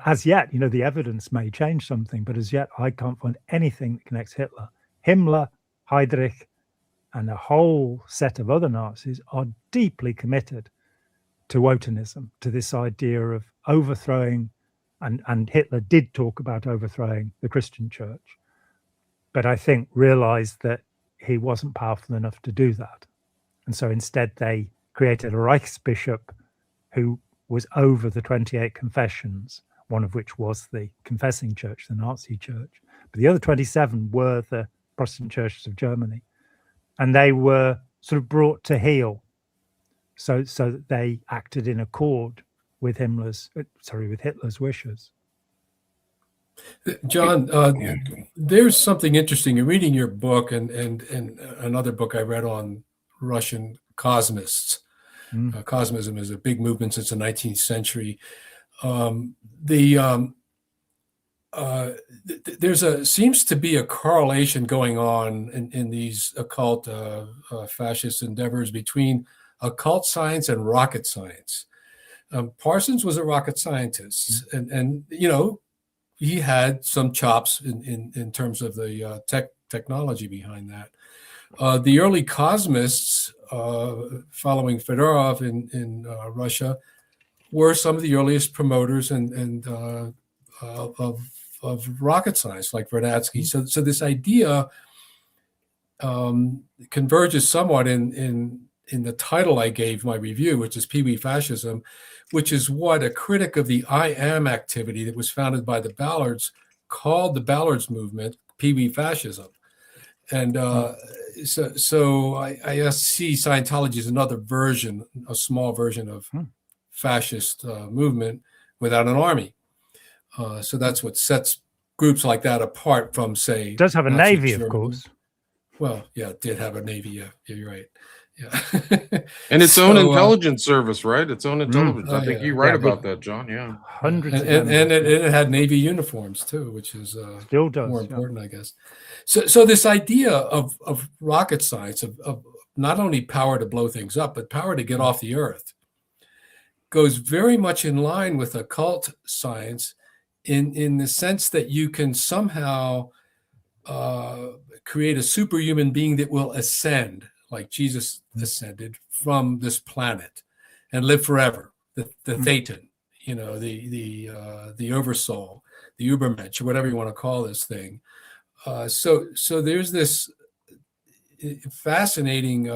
as yet, the evidence may change something, but as yet I can't find anything that connects Hitler. Himmler, Heydrich, and a whole set of other Nazis are deeply committed to Wotanism, to this idea of overthrowing, and Hitler did talk about overthrowing the Christian church, but I think realized that he wasn't powerful enough to do that. And so instead they created a Reichsbishop who was over the 28 confessions, one of which was the confessing church, the Nazi church. But the other 27 were the Protestant churches of Germany. And they were sort of brought to heel so that they acted in accord with Hitler's wishes. John, there's something interesting in reading your book and another book I read on Russian cosmists. Cosmism is a big movement since the 19th century. Seems to be a correlation going on in these occult fascist endeavors between occult science and rocket science. Parsons was a rocket scientist, and he had some chops in terms of the technology behind that. The early cosmists, following Fedorov in Russia, were some of the earliest promoters of rocket science, like Vernadsky. So this idea converges somewhat in the title I gave my review, which is Pee-wee Fascism, which is what a critic of the I Am activity that was founded by the Ballards called the Ballards movement Pee-wee Fascism. And so I see Scientology as another version, a small version of fascist movement without an army. So that's what sets groups like that apart from, say, it does have a Nazi navy, Germany. of course. Well, yeah, it did have a navy. Yeah, you're right. Yeah. And its own intelligence service, right? Its own intelligence. I think yeah. you write about that, John. Yeah. Hundreds of and it had navy uniforms too, which is still does, more important, I guess. So this idea of rocket science, of not only power to blow things up, but power to get off the earth, goes very much in line with occult science in the sense that you can somehow create a superhuman being that will ascend, like Jesus ascended from this planet and live forever. The Thetan, the oversoul, the Übermensch, whatever you want to call this thing. So there's this fascinating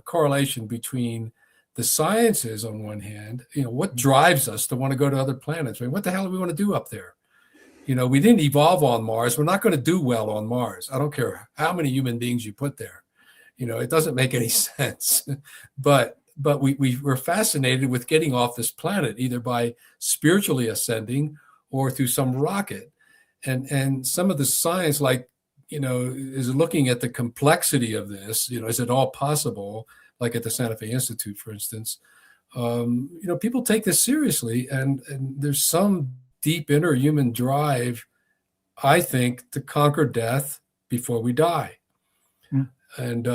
correlation between the sciences on one hand. What drives us to want to go to other planets? I mean, what the hell do we want to do up there? We didn't evolve on Mars. We're not going to do well on Mars. I don't care how many human beings you put there. It doesn't make any sense. But we're fascinated with getting off this planet, either by spiritually ascending or through some rocket. And some of the science, is looking at the complexity of this. Is it all possible? Like at the Santa Fe Institute, for instance. People take this seriously, and there's some deep inner human drive, I think, to conquer death before we die. And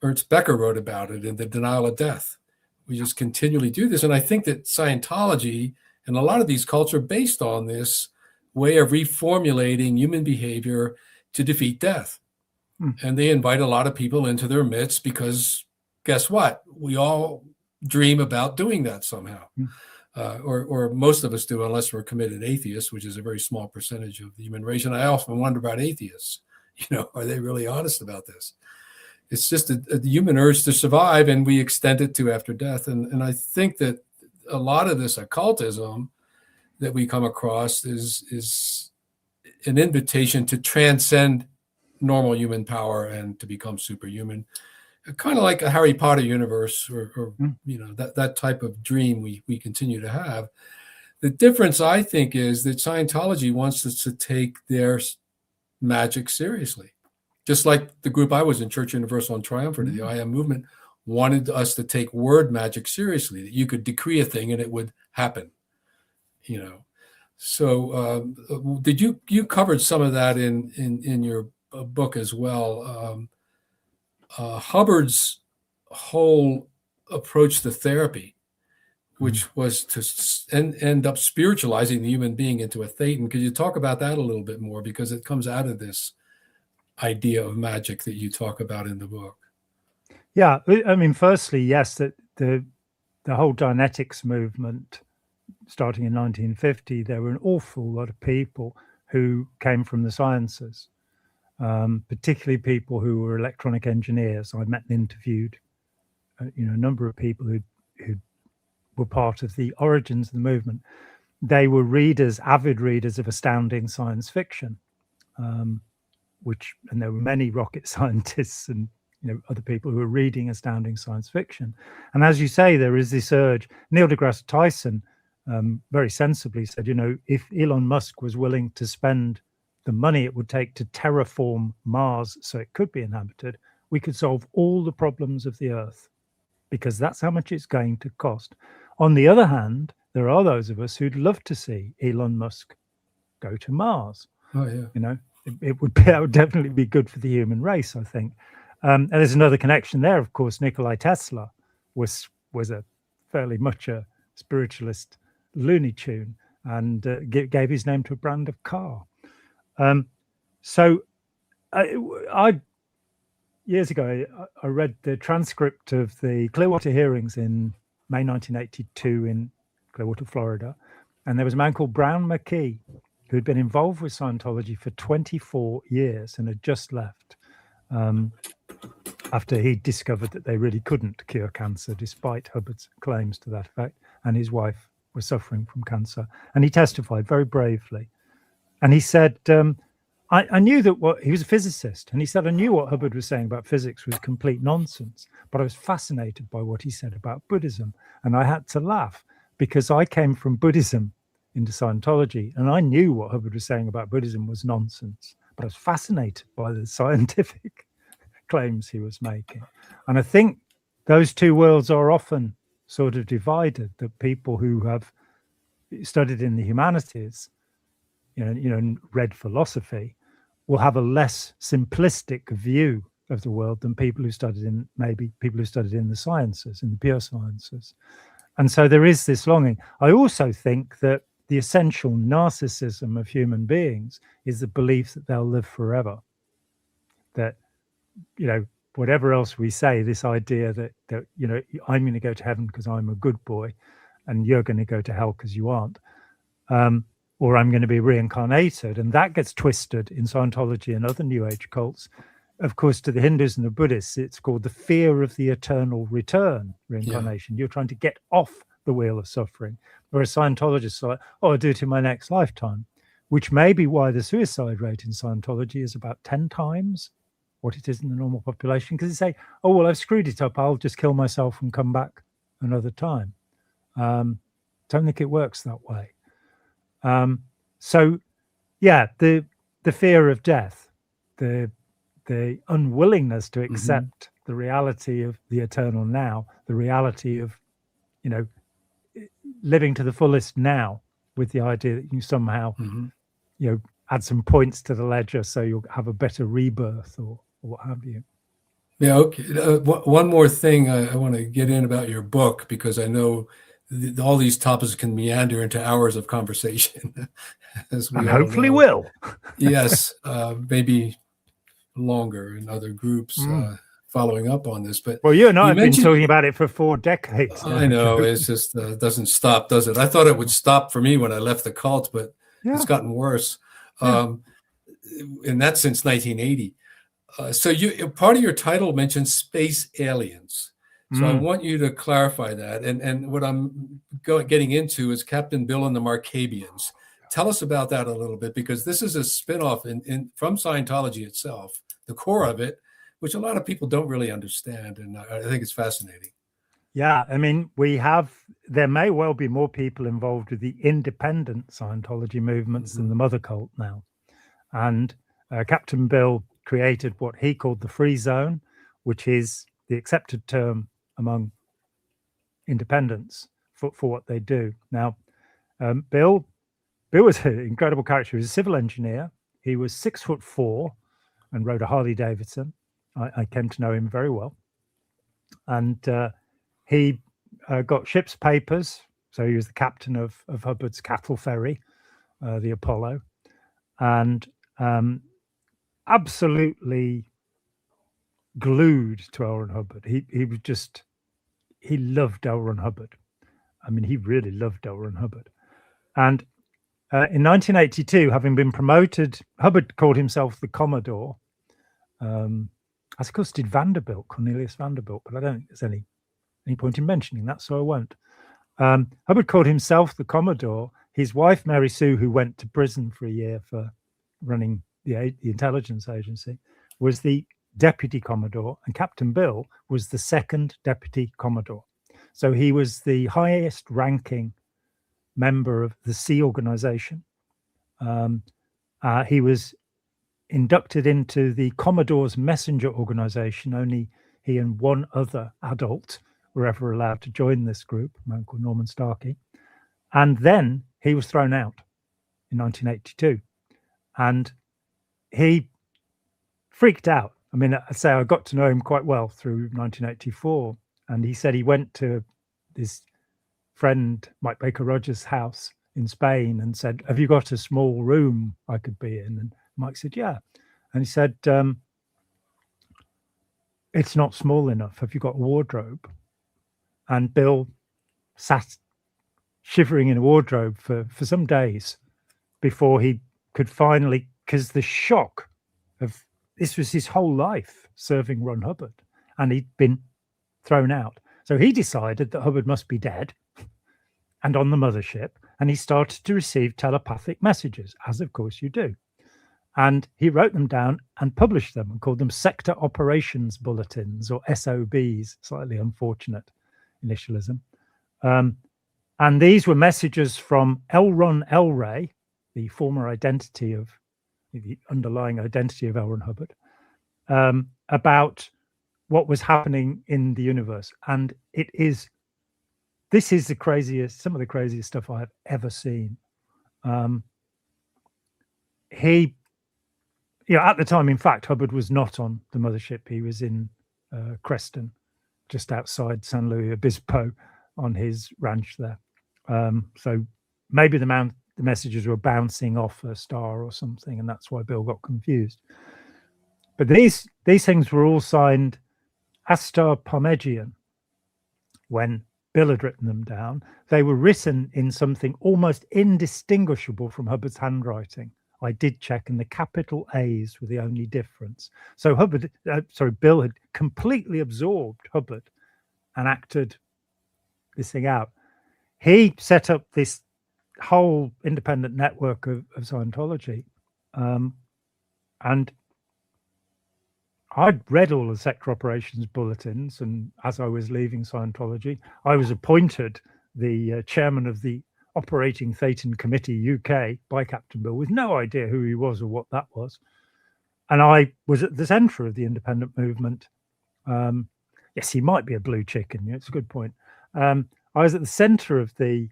Ernst Becker wrote about it in The Denial of Death. We just continually do this. And I think that Scientology and a lot of these cults are based on this way of reformulating human behavior to defeat death. And they invite a lot of people into their midst because guess what? We all dream about doing that somehow. Or most of us do, unless we're committed atheists, which is a very small percentage of the human race. And I often wonder about atheists. Are they really honest about this? It's just a human urge to survive, and we extend it to after death. And I think that a lot of this occultism that we come across is an invitation to transcend normal human power and to become superhuman, kind of like a Harry Potter universe, or that type of dream we continue to have. The difference, I think, is that Scientology wants us to take their magic seriously. Just like the group I was in, Church Universal and Triumphant, the I Am movement, wanted us to take word magic seriously, that you could decree a thing and it would happen. So did you covered some of that in your book as well. Hubbard's whole approach to therapy which was to end up spiritualizing the human being into a thetan. Could you talk about that a little bit more? Because it comes out of this idea of magic that you talk about in the book. Yeah, I mean, firstly, yes, that the whole Dianetics movement, starting in 1950, there were an awful lot of people who came from the sciences, particularly people who were electronic engineers. I met and interviewed, a number of people who were part of the origins of the movement. They were avid readers of astounding science fiction, and there were many rocket scientists and other people who were reading astounding science fiction. And as you say, there is this urge. Neil deGrasse Tyson very sensibly said, if Elon Musk was willing to spend the money it would take to terraform Mars so it could be inhabited, we could solve all the problems of the Earth, because that's how much it's going to cost. On the other hand, there are those of us who'd love to see Elon Musk go to Mars. Oh, yeah. It would definitely be good for the human race, I think. And there's another connection there, of course. Nikola Tesla was a fairly much a spiritualist Looney Tune, and gave his name to a brand of car. So I years ago, I read the transcript of the Clearwater hearings in May 1982 in Clearwater, Florida. And there was a man called Brown McKee who'd been involved with Scientology for 24 years and had just left after he discovered that they really couldn't cure cancer, despite Hubbard's claims to that effect. And his wife was suffering from cancer. And he testified very bravely. And he said, I knew that he was a physicist, and he said, I knew what Hubbard was saying about physics was complete nonsense, but I was fascinated by what he said about Buddhism. And I had to laugh because I came from Buddhism into Scientology, and I knew what Hubbard was saying about Buddhism was nonsense, but I was fascinated by the scientific claims he was making. And I think those two worlds are often sort of divided, that people who have studied in the humanities, and read philosophy, will have a less simplistic view of the world than people who studied in the sciences, in the pure sciences. And so there is this longing. I also think that the essential narcissism of human beings is the belief that they'll live forever. That, whatever else we say, this idea that I'm going to go to heaven because I'm a good boy, and you're going to go to hell because you aren't. Or I'm going to be reincarnated. And that gets twisted in Scientology and other New Age cults. Of course, to the Hindus and the Buddhists, it's called the fear of the eternal return, reincarnation. Yeah. You're trying to get off the wheel of suffering. Whereas Scientologists are like, I'll do it in my next lifetime, which may be why the suicide rate in Scientology is about 10 times what it is in the normal population. Because they say, oh, well, I've screwed it up. I'll just kill myself and come back another time. Don't think it works that way. So yeah, the fear of death, the unwillingness to accept the reality of the eternal now, the reality of, living to the fullest now, with the idea that you somehow, add some points to the ledger so you'll have a better rebirth or what have you. Yeah. Okay. One more thing I want to get in about your book, because I know all these topics can meander into hours of conversation, as we hopefully will. Yes, maybe longer in other groups following up on this. But well, you and I have been talking about it for 4 decades. I know, it's just doesn't stop, does it? I thought it would stop for me when I left the cult, but it's gotten worse. And that's since 1980. So part of your title mentions space aliens. So I want you to clarify that. And what I'm getting into is Captain Bill and the Markabians. Tell us about that a little bit, because this is a spinoff from Scientology itself, the core of it, which a lot of people don't really understand. And I think it's fascinating. Yeah, I mean, there may well be more people involved with the independent Scientology movements than the mother cult now. And Captain Bill created what he called the free zone, which is the accepted term among independents for what they do. Now, Bill was an incredible character. He was a civil engineer. He was 6'4" and rode a Harley Davidson. I came to know him very well. And he got ship's papers So he was the captain of Hubbard's cattle ferry, the Apollo, and absolutely glued to L. Ron Hubbard. He loved L. Ron Hubbard. I mean, he really loved L. Ron Hubbard. And in 1982, having been promoted, Hubbard called himself the Commodore, as of course did Vanderbilt, Cornelius Vanderbilt, but I don't think there's any point in mentioning that, so I won't. Hubbard called himself the Commodore. His wife, Mary Sue, who went to prison for a year for running the intelligence agency, was the Deputy Commodore, and Captain Bill was the second Deputy Commodore. So he was the highest ranking member of the Sea Organization. He was inducted into the Commodore's Messenger Organization. Only he and one other adult were ever allowed to join this group, a man called Norman Starkey. And then he was thrown out in 1982. And he freaked out. I mean, I say I got to know him quite well through 1984. And he said he went to his friend Mike Baker Rogers' house in Spain and said, "Have you got a small room I could be in?" And Mike said, "Yeah." And he said, "It's not small enough. Have you got a wardrobe?" And Bill sat shivering in a wardrobe for some days before he could finally, because the shock of this was his whole life serving Ron Hubbard, and he'd been thrown out. So he decided that Hubbard must be dead and on the mothership, and he started to receive telepathic messages, as of course you do. And he wrote them down and published them and called them Sector Operations Bulletins, or SOBs, slightly unfortunate initialism. And these were messages from L. Ron L. Ray, the former identity of the underlying identity of L. Ron Hubbard, about what was happening in the universe. And this is some of the craziest stuff I have ever seen. At the time, in fact, Hubbard was not on the mothership. He was in Creston, just outside San Luis Obispo, on his ranch there. So maybe the messages were bouncing off a star or something, and that's why Bill got confused. But these things were all signed Astar Parmegian. When Bill had written them down, they were written in something almost indistinguishable from Hubbard's handwriting. I did check, and the capital A's were the only difference. So Bill had completely absorbed Hubbard and acted this thing out. He set up this whole independent network of Scientology, and I'd read all the sector operations bulletins, and as I was leaving Scientology, I was appointed the chairman of the Operating Thetan Committee UK by Captain Bill, with no idea who he was or what that was. And I was at the centre of the independent movement. Yes, he might be a blue chicken. Yeah, it's a good point. I was at the centre of the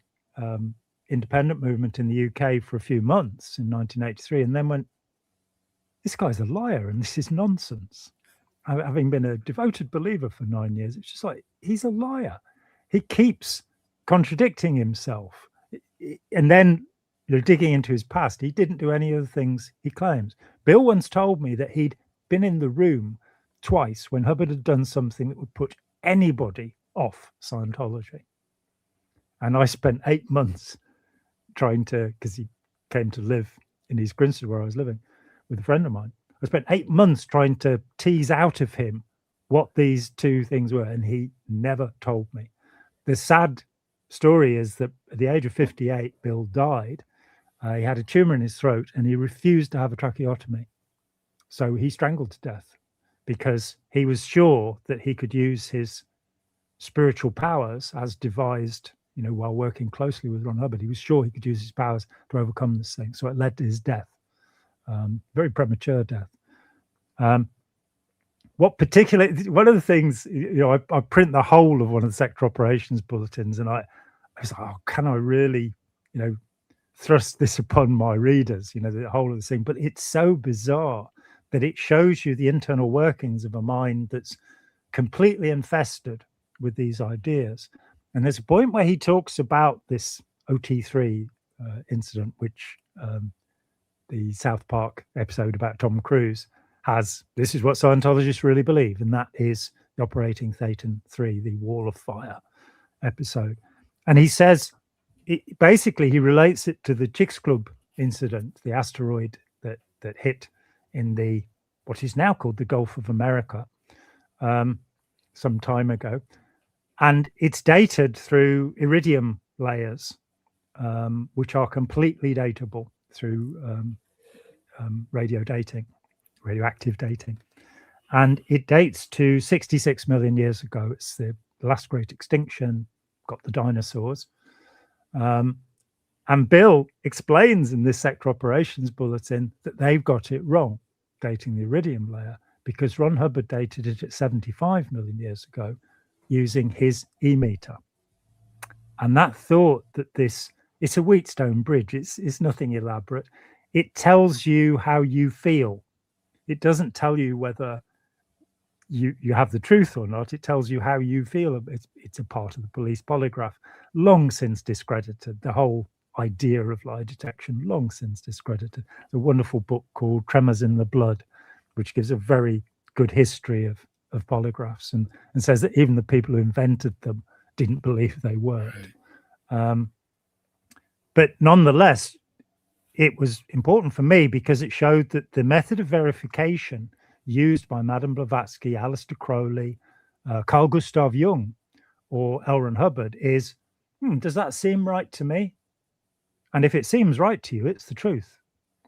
independent movement in the UK for a few months in 1983, and then went, this guy's a liar and this is nonsense. Having been a devoted believer for 9 years, it's just like, he's a liar. He keeps contradicting himself. And then, digging into his past, he didn't do any of the things he claims. Bill once told me that he'd been in the room twice when Hubbard had done something that would put anybody off Scientology. And I spent 8 months trying to, because he came to live in East Grinstead where I was living with a friend of mine. I spent 8 months trying to tease out of him what these two things were, and he never told me. The sad story is that at the age of 58, Bill died. He had a tumor in his throat, and he refused to have a tracheotomy. So he strangled to death because he was sure that he could use his spiritual powers as devised, while working closely with Ron Hubbard. He was sure he could use his powers to overcome this thing. So it led to his death. Very premature death. One of the things, I print the whole of one of the sector operations bulletins, and I was like, can I really, thrust this upon my readers, the whole of the thing? But it's so bizarre that it shows you the internal workings of a mind that's completely infested with these ideas. And there's a point where he talks about this OT3 incident, which the South Park episode about Tom Cruise has. This is what Scientologists really believe, and that is the Operating Thetan 3, the Wall of Fire episode. And he says, basically, he relates it to the Chicxulub incident, the asteroid that hit in the what is now called the Gulf of America some time ago. And it's dated through iridium layers, which are completely datable through radio dating, radioactive dating. And it dates to 66 million years ago. It's the last great extinction, got the dinosaurs. And Bill explains in this sector operations bulletin that they've got it wrong, dating the iridium layer, because Ron Hubbard dated it at 75 million years ago using his e-meter. And that thought that it's a Wheatstone bridge, it's nothing elaborate. It tells you how you feel. It doesn't tell you whether you have the truth or not. It tells you how you feel. It's a part of the police polygraph, long since discredited. The whole idea of lie detection, long since discredited. A wonderful book called Tremors in the Blood, which gives a very good history of polygraphs and says that even the people who invented them didn't believe they worked. But nonetheless, it was important for me because it showed that the method of verification used by Madame Blavatsky, Aleister Crowley, Carl Gustav Jung, or L. Ron Hubbard is, does that seem right to me? And if it seems right to you, it's the truth.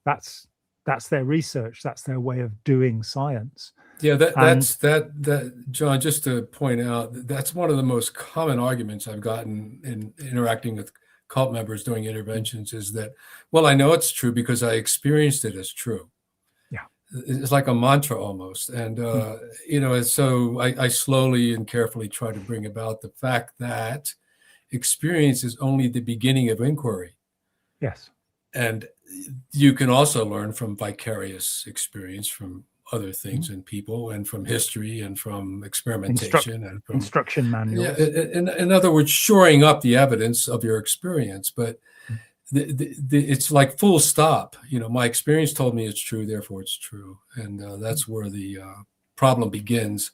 That's their research. That's their way of doing science. Yeah, that's John, just to point out, that's one of the most common arguments I've gotten in interacting with cult members doing interventions is that, well, I know it's true because I experienced it as true. Yeah. It's like a mantra almost. And, and so I slowly and carefully try to bring about the fact that experience is only the beginning of inquiry. Yes. And you can also learn from vicarious experience from other things and people and from history and from experimentation and from instruction manuals. Yeah, in other words, shoring up the evidence of your experience. But it's like full stop. My experience told me it's true, therefore it's true. And that's where the problem begins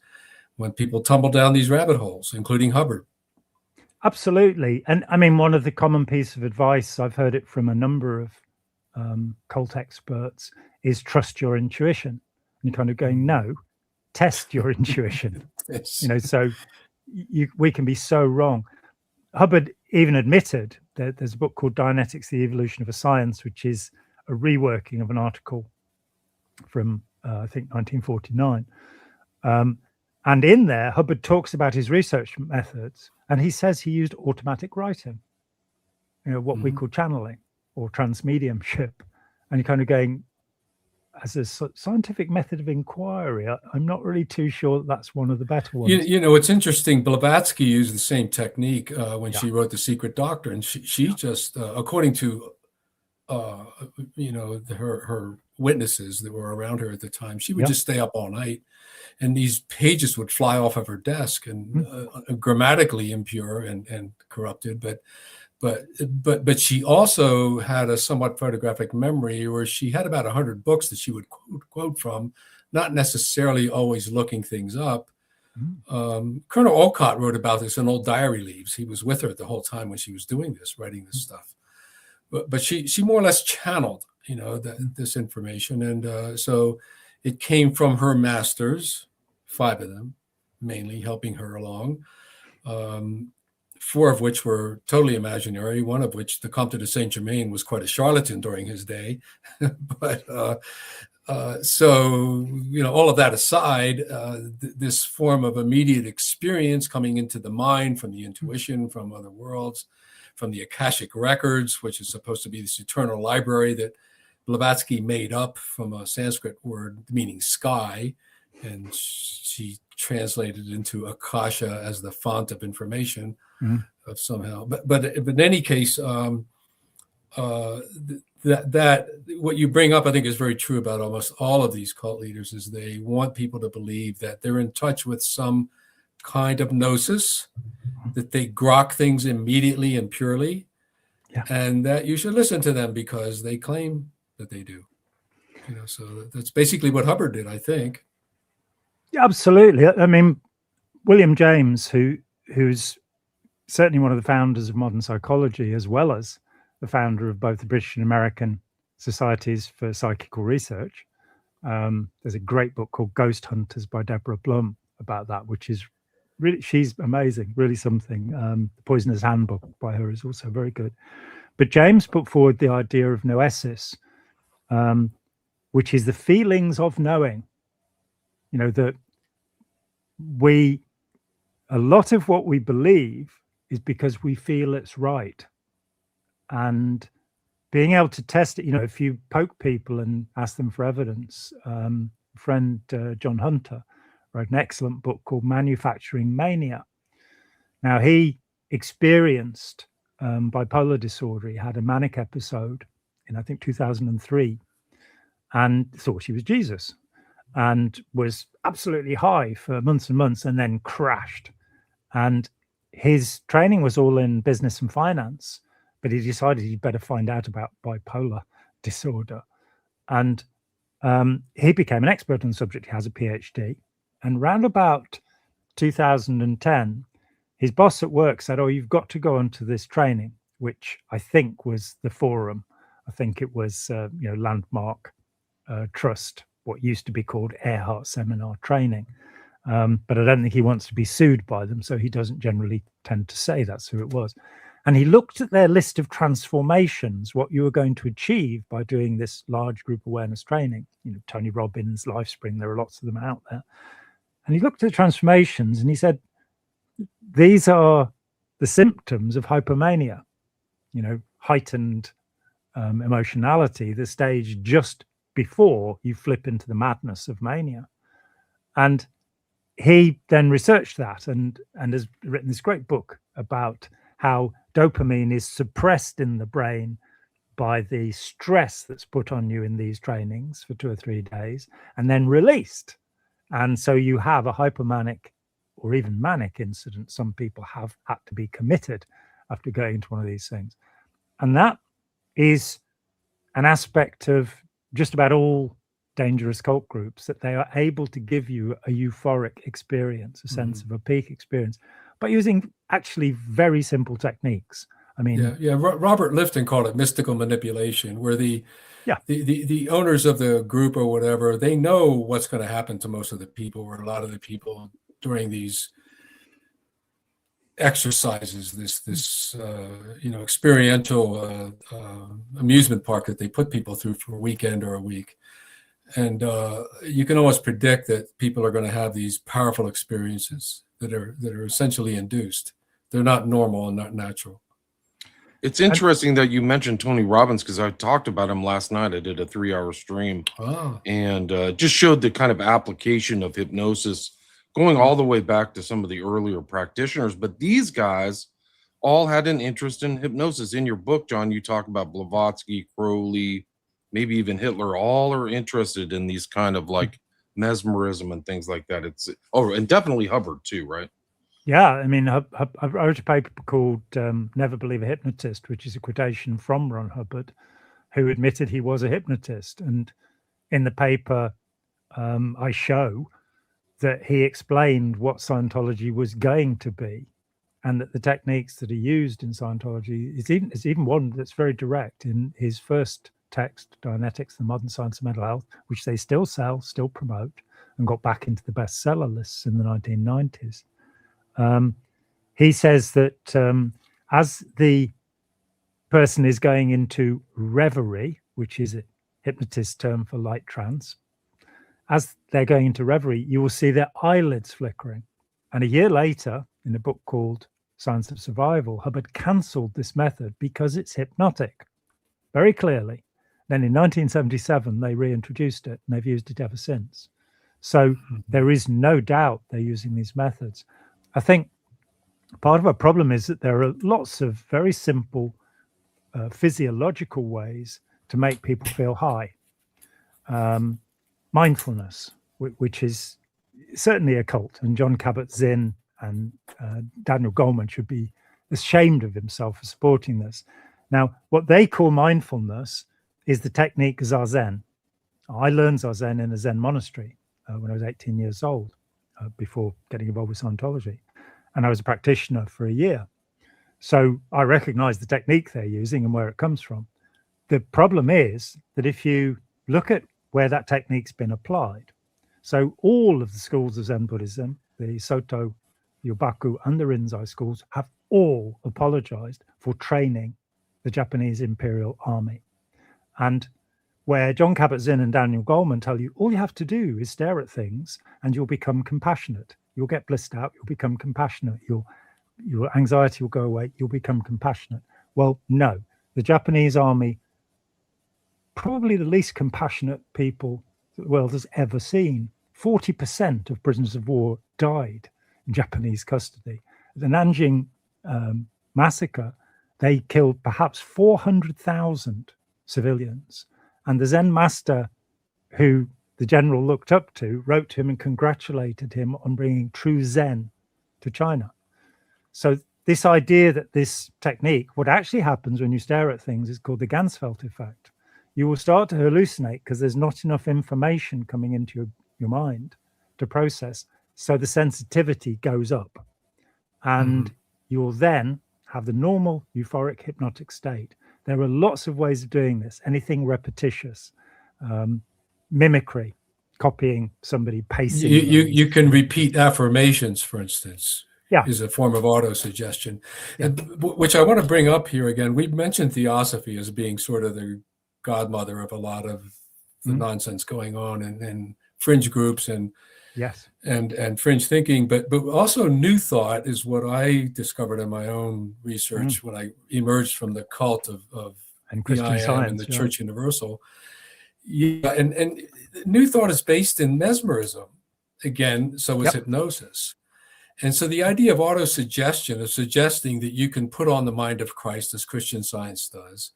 when people tumble down these rabbit holes, including Hubbard. Absolutely. And I mean, one of the common pieces of advice, I've heard it from a number of cult experts, is trust your intuition. And you're kind of going, no, test your intuition. Yes. So we can be so wrong. Hubbard even admitted that there's a book called Dianetics, the Evolution of a Science, which is a reworking of an article from, I think, 1949. And in there, Hubbard talks about his research methods, and he says he used automatic writing, what we call channeling or transmediumship. And you're kind of going, as a scientific method of inquiry, I'm not really too sure that's one of the better ones. It's interesting. Blavatsky used the same technique when she wrote The Secret Doctrine. She just, according to, her witnesses that were around her at the time, she would just stay up all night, and these pages would fly off of her desk and grammatically impure and corrupted, but she also had a somewhat photographic memory where she had about 100 books that she would quote from, not necessarily always looking things up. Colonel Olcott wrote about this in old diary leaves. He was with her the whole time when she was doing this, writing this stuff. But she more or less channeled, this information. And so it came from her masters, 5 of them, mainly helping her along. 4 of which were totally imaginary, one of which, the Comte de Saint-Germain, was quite a charlatan during his day. But so, all of that aside, this form of immediate experience coming into the mind from the intuition, from other worlds, from the Akashic records, which is supposed to be this eternal library that Blavatsky made up from a Sanskrit word meaning sky, and she translated into Akasha as the font of information of somehow. But in any case, that what you bring up, I think, is very true about almost all of these cult leaders, is they want people to believe that they're in touch with some kind of gnosis, that they grok things immediately and purely, and that you should listen to them because they claim that they do. So that's basically what Hubbard did, I think. Yeah, absolutely. I mean, William James, who's certainly one of the founders of modern psychology, as well as the founder of both the British and American Societies for Psychical Research. There's a great book called Ghost Hunters by Deborah Blum about that, which is really, she's amazing, really something. The Poisoner's Handbook by her is also very good. But James put forward the idea of noesis, which is the feelings of knowing. That a lot of what we believe is because we feel it's right. And being able to test it, if you poke people and ask them for evidence, friend John Hunter wrote an excellent book called Manufacturing Mania. Now, he experienced bipolar disorder. He had a manic episode in, I think, 2003, and thought he was Jesus, and was absolutely high for months and months, and then crashed. And his training was all in business and finance, but he decided he'd better find out about bipolar disorder. And he became an expert on the subject. He has a PhD. And round about 2010, his boss at work said, "Oh, you've got to go onto this training," which I think was the Forum. I think it was, Landmark Trust, what used to be called Earhart Seminar Training. But I don't think he wants to be sued by them, so he doesn't generally tend to say that's who it was. And he looked at their list of transformations, what you were going to achieve by doing this large group awareness training. Tony Robbins, LifeSpring, there are lots of them out there. And he looked at the transformations and he said, these are the symptoms of hypomania, heightened emotionality, the stage just before you flip into the madness of mania. And he then researched that and has written this great book about how dopamine is suppressed in the brain by the stress that's put on you in these trainings for 2 or 3 days and then released. And so you have a hypomanic or even manic incident. Some people have had to be committed after going into one of these things. And that is an aspect of just about all dangerous cult groups, that they are able to give you a euphoric experience, a sense of a peak experience, but using actually very simple techniques. I mean, Robert Lifton called it mystical manipulation, where the owners of the group or whatever, they know what's going to happen to most of the people, or a lot of the people, during these exercises, this experiential amusement park that they put people through for a weekend or a week. And you can almost predict that people are going to have these powerful experiences that are essentially induced. They're not normal and not natural. It's interesting that you mentioned Tony Robbins, because I talked about him last night. I did a 3-hour stream and just showed the kind of application of hypnosis going all the way back to some of the earlier practitioners. But these guys all had an interest in hypnosis. In your book, John, you talk about Blavatsky, Crowley, maybe even Hitler. All are interested in these kind of like mesmerism and things like that. And definitely Hubbard too, right? Yeah, I mean, I wrote a paper called Never Believe a Hypnotist, which is a quotation from Ron Hubbard, who admitted he was a hypnotist. And in the paper, I show that he explained what Scientology was going to be, and that the techniques that are used in Scientology is even one that's very direct. In his first text, Dianetics, the Modern Science of Mental Health, which they still sell, still promote, and got back into the bestseller lists in the 1990s. He says that as the person is going into reverie, which is a hypnotist term for light trance, as they're going into reverie, you will see their eyelids flickering. And a year later, in a book called Science of Survival, Hubbard cancelled this method because it's hypnotic, very clearly. Then in 1977, they reintroduced it, and they've used it ever since. So there is no doubt they're using these methods. I think part of our problem is that there are lots of very simple physiological ways to make people feel high. Mindfulness, which is certainly occult, and John Kabat-Zinn And Daniel Goleman should be ashamed of himself for supporting this. Now, what they call mindfulness is the technique Zazen. I learned Zazen in a Zen monastery when I was 18 years old, before getting involved with Scientology. And I was a practitioner for a year. So I recognize the technique they're using and where it comes from. The problem is that if you look at where that technique's been applied, so all of the schools of Zen Buddhism, the Soto, the Yobaku, and the Rinzai schools have all apologized for training the Japanese Imperial Army. And where Jon Kabat-Zinn and Daniel Goleman tell you all you have to do is stare at things and you'll become compassionate. You'll get blissed out, you'll become compassionate, your anxiety will go away, you'll become compassionate. Well, no, the Japanese army, probably the least compassionate people the world has ever seen. 40% of prisoners of war died in Japanese custody. The Nanjing massacre, they killed perhaps 400,000 civilians. And the Zen master who the general looked up to wrote to him and congratulated him on bringing true Zen to China. So this idea that this technique, what actually happens when you stare at things is called the Ganzfeld effect. You will start to hallucinate because there's not enough information coming into your mind to process. So the sensitivity goes up. And you'll then have the normal euphoric hypnotic state. There are lots of ways of doing this. Anything repetitious, mimicry, copying somebody, pacing. You can repeat affirmations, for instance. Yeah. Is a form of autosuggestion. Yeah. And which I want to bring up here again. We've mentioned theosophy as being sort of the godmother of a lot of the nonsense going on in fringe groups and yes, and fringe thinking, but also new thought is what I discovered in my own research when I emerged from the cult of and Christian Science and the Church Universal. Yeah, and new thought is based in mesmerism again, so is hypnosis. And so the idea of autosuggestion is suggesting that you can put on the mind of Christ as Christian Science does.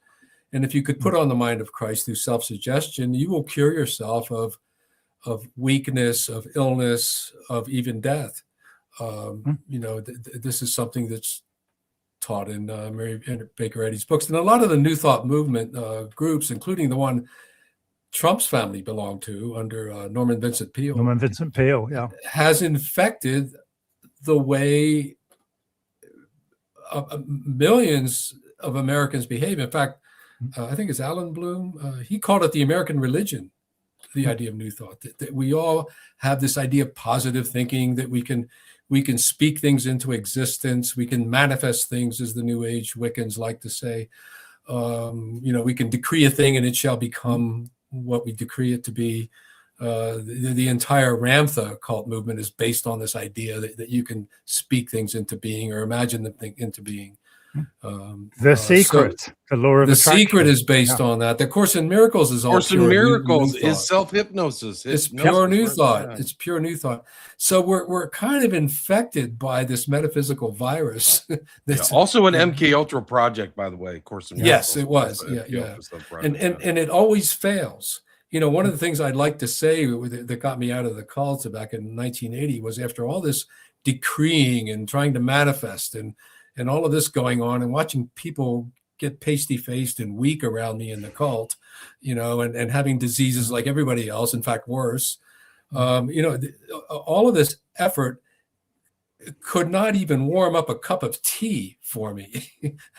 And if you could put on the mind of Christ through self-suggestion, you will cure yourself of weakness, of illness, of even death. This is something that's taught in Mary Baker Eddy's books. And a lot of the New Thought movement groups, including the one Trump's family belonged to under Norman Vincent Peale. Norman Vincent Peale, yeah. Has infected the way millions of Americans behave. In fact, I think it's Alan Bloom. He called it the American religion, the idea of new thought, that we all have this idea of positive thinking, that we can speak things into existence. We can manifest things, as the New Age Wiccans like to say. We can decree a thing and it shall become what we decree it to be. The entire Ramtha cult movement is based on this idea that you can speak things into being or imagine them into being. The secret, the law of attraction. The secret is based on that. The Course in Miracles is all Course in Miracles is self-hypnosis. It's pure new thought. It's pure new thought. So we're kind of infected by this metaphysical virus. That's also an MK Ultra project, by the way. Course in Miracles. Yes, it was. Yeah. And it always fails. One of the things I'd like to say that got me out of the cult back in 1980 was after all this decreeing and trying to manifest and all of this going on and watching people get pasty-faced and weak around me in the cult, and having diseases like everybody else, in fact, worse. All of this effort could not even warm up a cup of tea for me,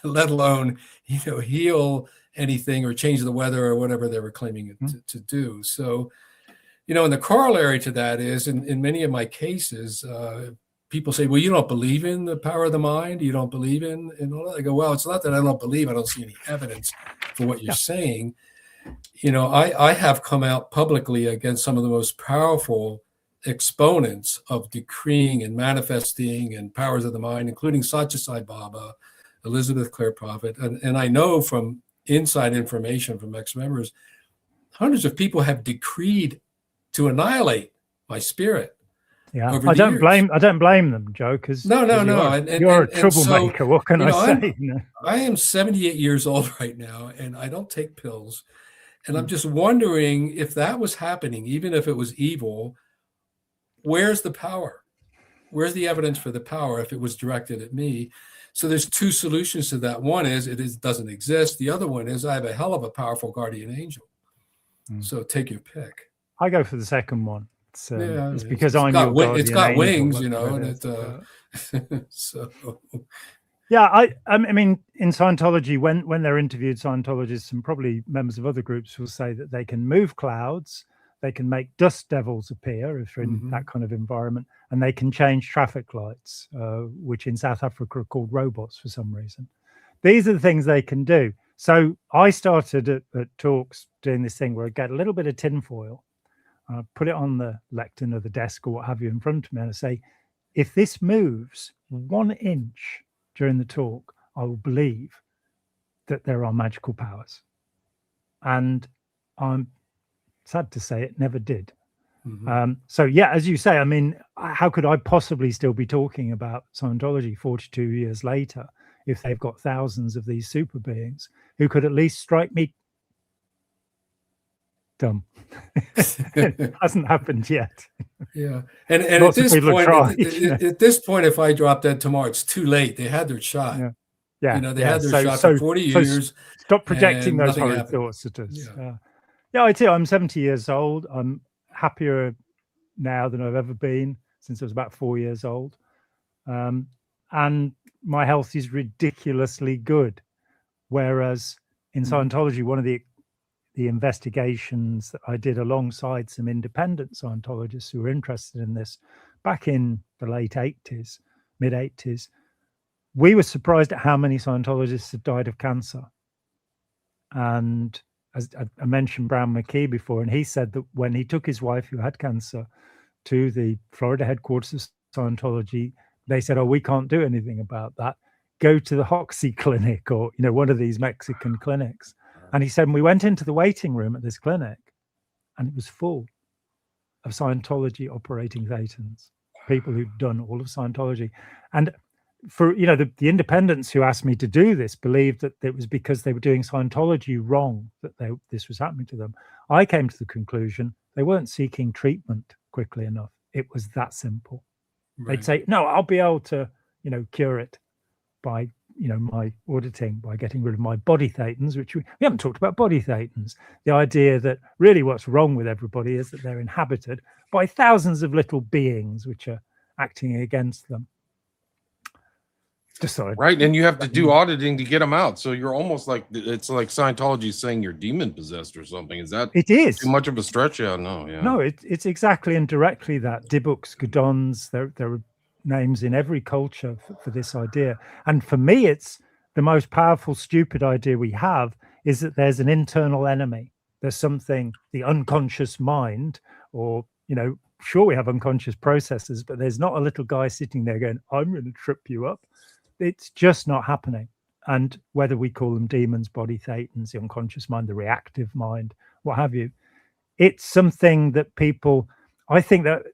let alone, heal anything or change the weather or whatever they were claiming it to do. So, and the corollary to that is in many of my cases, people say, well, you don't believe in the power of the mind. You don't believe in all that. I go, well, it's not that I don't believe. I don't see any evidence for what you're saying. I have come out publicly against some of the most powerful exponents of decreeing and manifesting and powers of the mind, including Satya Sai Baba, Elizabeth Clare Prophet. And I know from inside information from ex-members, hundreds of people have decreed to annihilate my spirit. Yeah, I don't blame them, Joe, because no. You're a troublemaker. So, what can I say? I am 78 years old right now, and I don't take pills. And I'm just wondering if that was happening, even if it was evil, where's the power? Where's the evidence for the power if it was directed at me? So there's two solutions to that. One is doesn't exist. The other one is I have a hell of a powerful guardian angel. So take your pick. I go for the second one. It's because it's I'm got your guardian it's got angel, wings, you know, whatever and it is. so Yeah, I mean, in Scientology, when they're interviewed, Scientologists and probably members of other groups will say that they can move clouds, they can make dust devils appear if they're in that kind of environment, and they can change traffic lights, which in South Africa are called robots for some reason. These are the things they can do. So I started at talks doing this thing where I get a little bit of tinfoil, put it on the lectern or the desk or what have you in front of me, and I say, if this moves 1 inch during the talk, I will believe that there are magical powers. And I'm sad to say it never did. So yeah, as you say, I mean, how could I possibly still be talking about Scientology 42 years later if they've got thousands of these super beings who could at least strike me dumb? It hasn't happened yet. Yeah, and at this point, at this point, if I drop dead tomorrow, it's too late. They had their shot. Yeah, you know, they had their shot for 40 years. Stop projecting those horrid thoughts at us. Yeah, I too. I'm 70 years old. I'm happier now than I've ever been since I was about 4 years old, and my health is ridiculously good. Whereas in Scientology, one of the investigations that I did alongside some independent Scientologists who were interested in this back in the late 80s, mid 80s, we were surprised at how many Scientologists had died of cancer. And as I mentioned Brown McKee before, and he said that when he took his wife who had cancer to the Florida headquarters of Scientology, they said, oh, we can't do anything about that. Go to the Hoxie clinic or, you know, one of these Mexican clinics. And he said, we went into the waiting room at this clinic and it was full of Scientology operating Thetans, people who'd done all of Scientology. And for, you know, the independents who asked me to do this believed that it was because they were doing Scientology wrong that this was happening to them. I came to the conclusion they weren't seeking treatment quickly enough. It was that simple. Right. They'd say, no, I'll be able to, you know, cure it by, you know, my auditing, by getting rid of my body Thetans, which we haven't talked about body Thetans. The idea that really what's wrong with everybody is that they're inhabited by thousands of little beings which are acting against them. Right, and you have to do auditing to get them out. So you're almost like, it's like Scientology saying you're demon possessed or something. Is that too much of a stretch? Yeah, no, yeah. No, it's exactly and directly that. Dibbooks, Gadons, there are names in every culture for this idea. And for me, it's the most powerful, stupid idea we have is that there's an internal enemy. There's something, the unconscious mind, or, you know, sure, we have unconscious processes, but there's not a little guy sitting there going, I'm going to trip you up. It's just not happening. And whether we call them demons, body Thetans, the unconscious mind, the reactive mind, what have you, it's something that people, I think that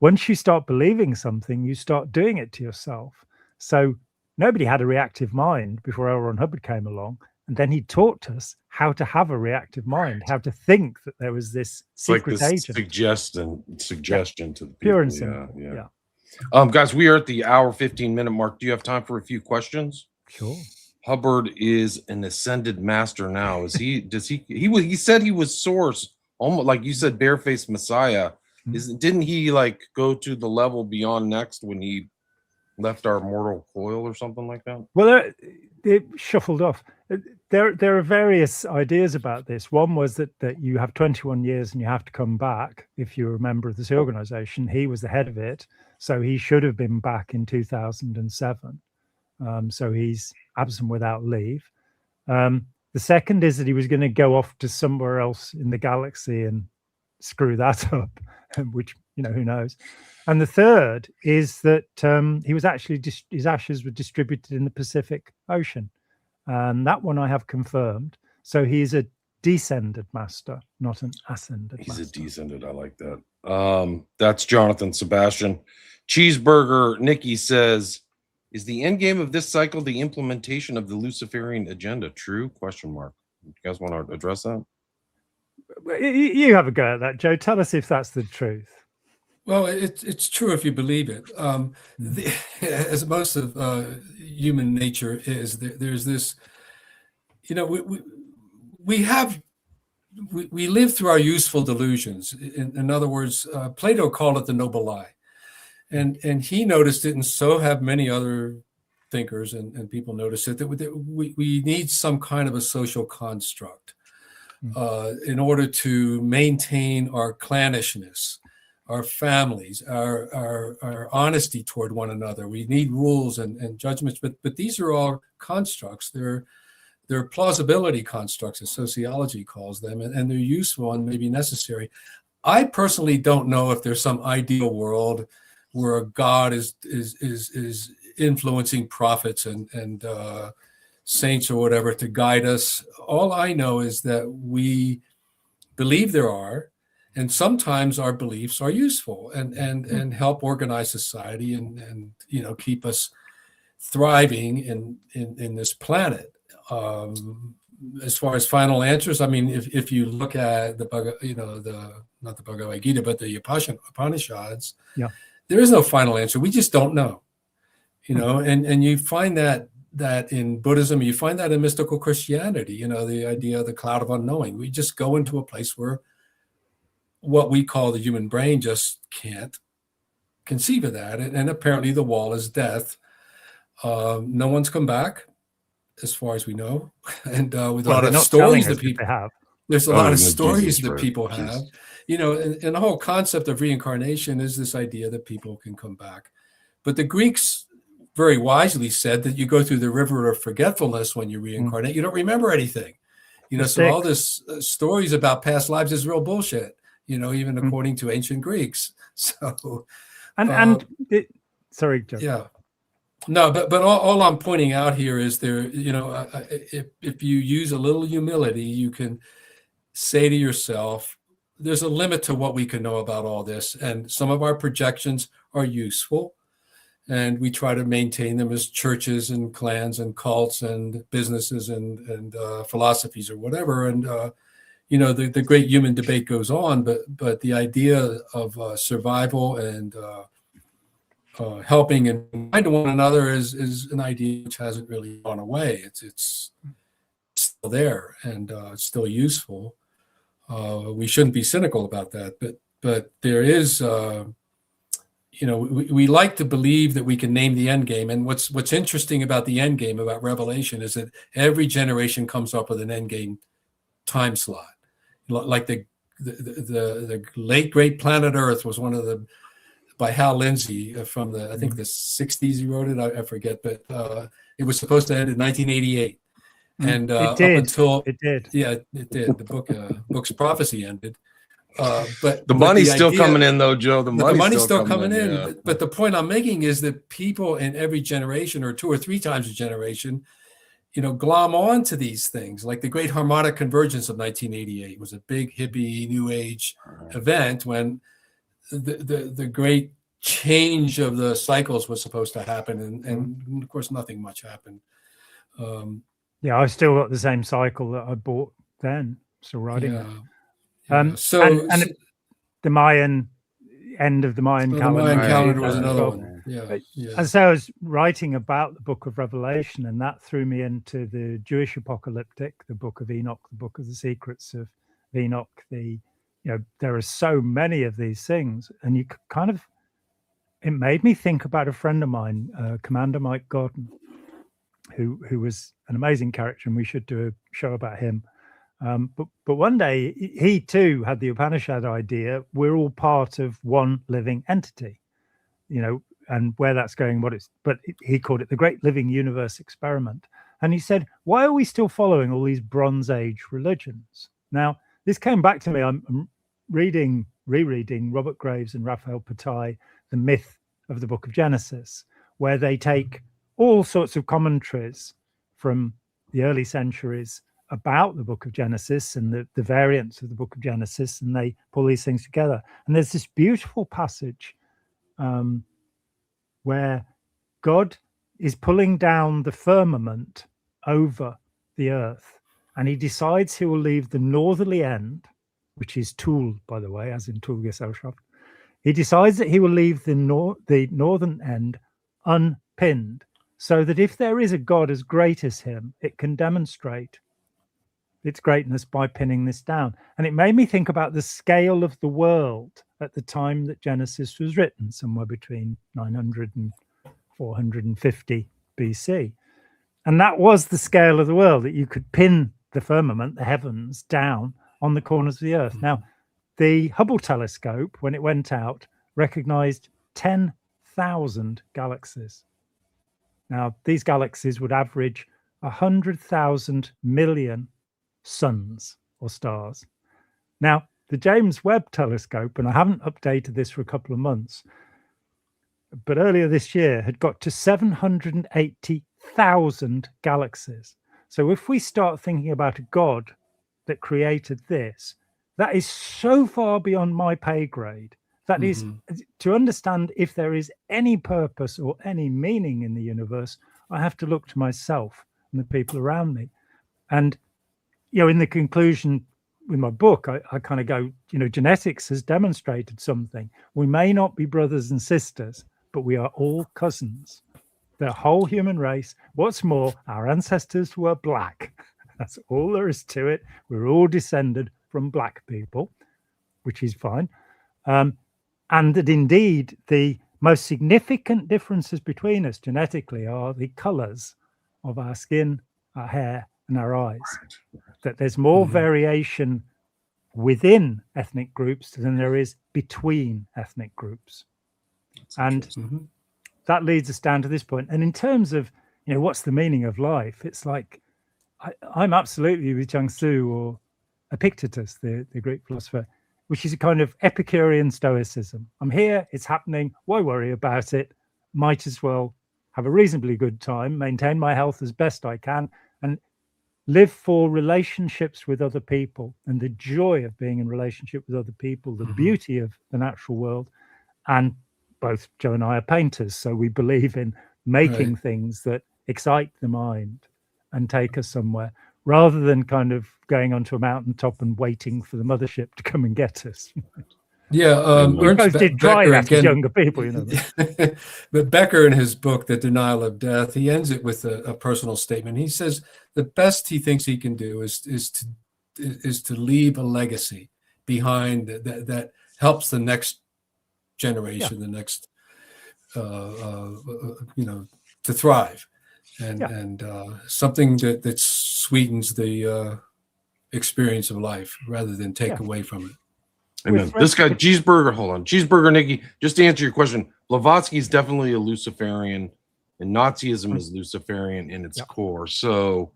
once you start believing something, you start doing it to yourself. So nobody had a reactive mind before L. Ron Hubbard came along. And then he taught us how to have a reactive mind, how to think that there was this secret agent. Suggestion to the people. Pure and simple. Yeah. Guys, we are at the hour 15-minute mark. Do you have time for a few questions? Sure. Hubbard is an ascended master now. Is he? He said he was source, almost like you said, barefaced Messiah. Didn't he like go to the level beyond next when he left our mortal coil or something like that? Well, it shuffled off. There are various ideas about this. One was that you have 21 years and you have to come back if you're a member of this organization. He was the head of it, so he should have been back in 2007. So he's absent without leave. The second is that he was going to go off to somewhere else in the galaxy and screw that up, which, you know, who knows. And the third is that he was actually, his ashes were distributed in the Pacific Ocean. And that one I have confirmed. So he's a descended master, not an ascended master. He's a descended. I like that. That's Jonathan Sebastian. Cheeseburger Nikki says, is the end game of this cycle the implementation of the Luciferian agenda? True? Question mark. You guys want to address that? You have a go at that, Joe. Tell us if that's the truth. Well, it's true if you believe it. As most of human nature is, there's this, you know, we live through our useful delusions. In other words, Plato called it the noble lie, and he noticed it, and so have many other thinkers and people notice it, that we need some kind of a social construct in order to maintain our clannishness, our families, our honesty toward one another. We need rules and judgments, but these are all constructs. They're plausibility constructs, as sociology calls them, and they're useful and maybe necessary. I personally don't know if there's some ideal world where a God is influencing prophets and saints or whatever to guide us. All I know is that we believe there are, and sometimes our beliefs are useful and help organize society and keep us thriving in this planet. As far as final answers, I mean, if you look at not the Bhagavad Gita, but the Upanishads, yeah, there is no final answer. We just don't know, and you find that in Buddhism, you find that in mystical Christianity, the idea of the cloud of unknowing. We just go into a place where what we call the human brain just can't conceive of that. And apparently the wall is death. No one's come back, as far as we know. And with a lot of stories that people have. There's a lot of stories that people have. And the whole concept of reincarnation is this idea that people can come back. But the Greeks very wisely said that you go through the river of forgetfulness when you reincarnate. You don't remember anything. So all this stories about past lives is real bullshit, even according to ancient Greeks. So, sorry, Joe. Yeah. No, but all I'm pointing out here is if you use a little humility, you can say to yourself, there's a limit to what we can know about all this. And some of our projections are useful. And we try to maintain them as churches and clans and cults and businesses and philosophies or whatever. And, the great human debate goes on, but the idea of survival and helping and finding one another is an idea which hasn't really gone away. It's still there and it's still useful. We shouldn't be cynical about that, but there is, we like to believe that we can name the end game. And what's interesting about the end game, about Revelation, is that every generation comes up with an end game time slot. Like the late great Planet Earth was one of the, by Hal Lindsey from I think the 60s he wrote it, I forget, but it was supposed to end in 1988. And it did. Up until it did. Yeah, it did. The book's prophecy ended. But the money's still coming in, though, Joe. The money's still coming in. Yeah. But the point I'm making is that people in every generation, or 2 or 3 times a generation, glom on to these things. Like the Great Harmonic Convergence of 1988 was a big hippie New Age event when the great change of the cycles was supposed to happen, and of course nothing much happened. I still got the same cycle that I bought then, still riding it. So and the Mayan end of the Mayan calendar. The Mayan calendar was another one. Yeah. And so I was writing about the Book of Revelation, and that threw me into the Jewish apocalyptic, the Book of Enoch, the Book of the Secrets of Enoch. There are so many of these things, and it made me think about a friend of mine, Commander Mike Gordon, who was an amazing character, and we should do a show about him. But one day he too had the Upanishad idea. We're all part of one living entity, and where that's going, but he called it the Great Living Universe Experiment. And he said, why are we still following all these Bronze Age religions? Now, this came back to me. I'm rereading Robert Graves and Raphael Patai, The Myth of the Book of Genesis, where they take all sorts of commentaries from the early centuries about the Book of Genesis and the variants of the Book of Genesis, and they pull these things together. And there's this beautiful passage where God is pulling down the firmament over the earth, and he decides he will leave the northerly end, which is Toul, by the way, as in Toul Gesellschaft. He decides that he will leave the northern end unpinned, so that if there is a God as great as him, it can demonstrate its greatness by pinning this down. And it made me think about the scale of the world at the time that Genesis was written, somewhere between 900 and 450 BC. And that was the scale of the world, that you could pin the firmament, the heavens, down on the corners of the earth. Now, the Hubble telescope, when it went out, recognized 10,000 galaxies. Now, these galaxies would average 100,000 million suns or stars. Now, the James Webb telescope, and I haven't updated this for a couple of months, but earlier this year had got to 780,000 galaxies. So if we start thinking about a God that created this, that is so far beyond my pay grade. That is, to understand if there is any purpose or any meaning in the universe, I have to look to myself and the people around me. And, you know, in the conclusion with my book, I kind of go, you know, genetics has demonstrated something. We may not be brothers and sisters, but we are all cousins. The whole human race. What's more, our ancestors were black. That's all there is to it. We're all descended from black people, which is fine. And that indeed the most significant differences between us genetically are the colors of our skin, our hair, and our eyes. That there's more variation within ethnic groups than there is between ethnic groups. And that leads us down to this point. And in terms of, you know, what's the meaning of life? It's like, I'm absolutely with Jiangsu or Epictetus, the Greek philosopher, which is a kind of Epicurean stoicism. I'm here, it's happening, why worry about it? Might as well have a reasonably good time, maintain my health as best I can, and live for relationships with other people and the joy of being in relationship with other people, the beauty of the natural world. And both Joe and I are painters, so we believe in making things that excite the mind and take us somewhere, rather than kind of going onto a mountaintop and waiting for the mothership to come and get us. Yeah, we both did try that as younger people, you know. But Becker, in his book, The Denial of Death, he ends it with a personal statement. He says the best he thinks he can do is to leave a legacy behind that helps the next generation, the next, you know, to thrive. And something that sweetens the experience of life rather than take away from it. Amen. This guy, Cheeseburger, hold on. Cheeseburger Nikki, just to answer your question, Blavatsky is definitely a Luciferian, and Nazism is Luciferian in its core. So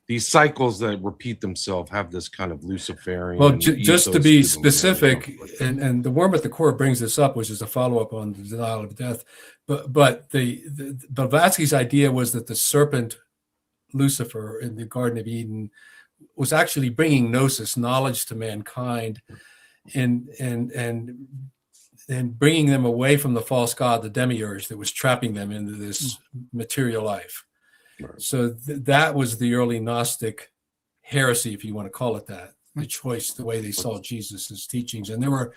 these cycles that repeat themselves have this kind of Luciferian. Well, just to be specific, and the Worm at the Core brings this up, which is a follow-up on the Denial of Death. But the Blavatsky's idea was that the serpent Lucifer in the Garden of Eden was actually bringing gnosis, knowledge, to mankind, and bringing them away from the false god, the demiurge, that was trapping them into this material life. Right. So that was the early Gnostic heresy, if you want to call it that, the choice, the way they saw Jesus's teachings. And there were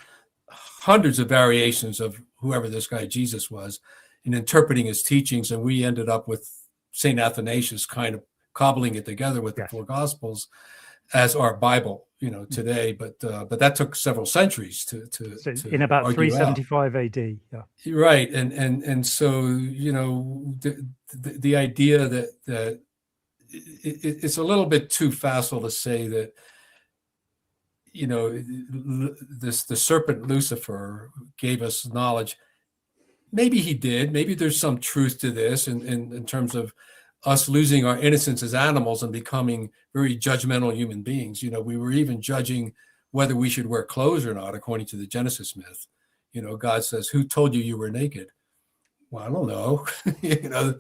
hundreds of variations of whoever this guy Jesus was in interpreting his teachings. And we ended up with St. Athanasius kind of cobbling it together with the four Gospels as our Bible, you know, today. But that took several centuries to in about 375 AD. Yeah. Right. And so, you know, the idea that it's a little bit too facile to say that, you know, the serpent Lucifer gave us knowledge. Maybe he did. Maybe there's some truth to this in terms of us losing our innocence as animals and becoming very judgmental human beings. You know, we were even judging whether we should wear clothes or not, according to the Genesis myth. You know, God says, "Who told you you were naked?" Well, I don't know. You know,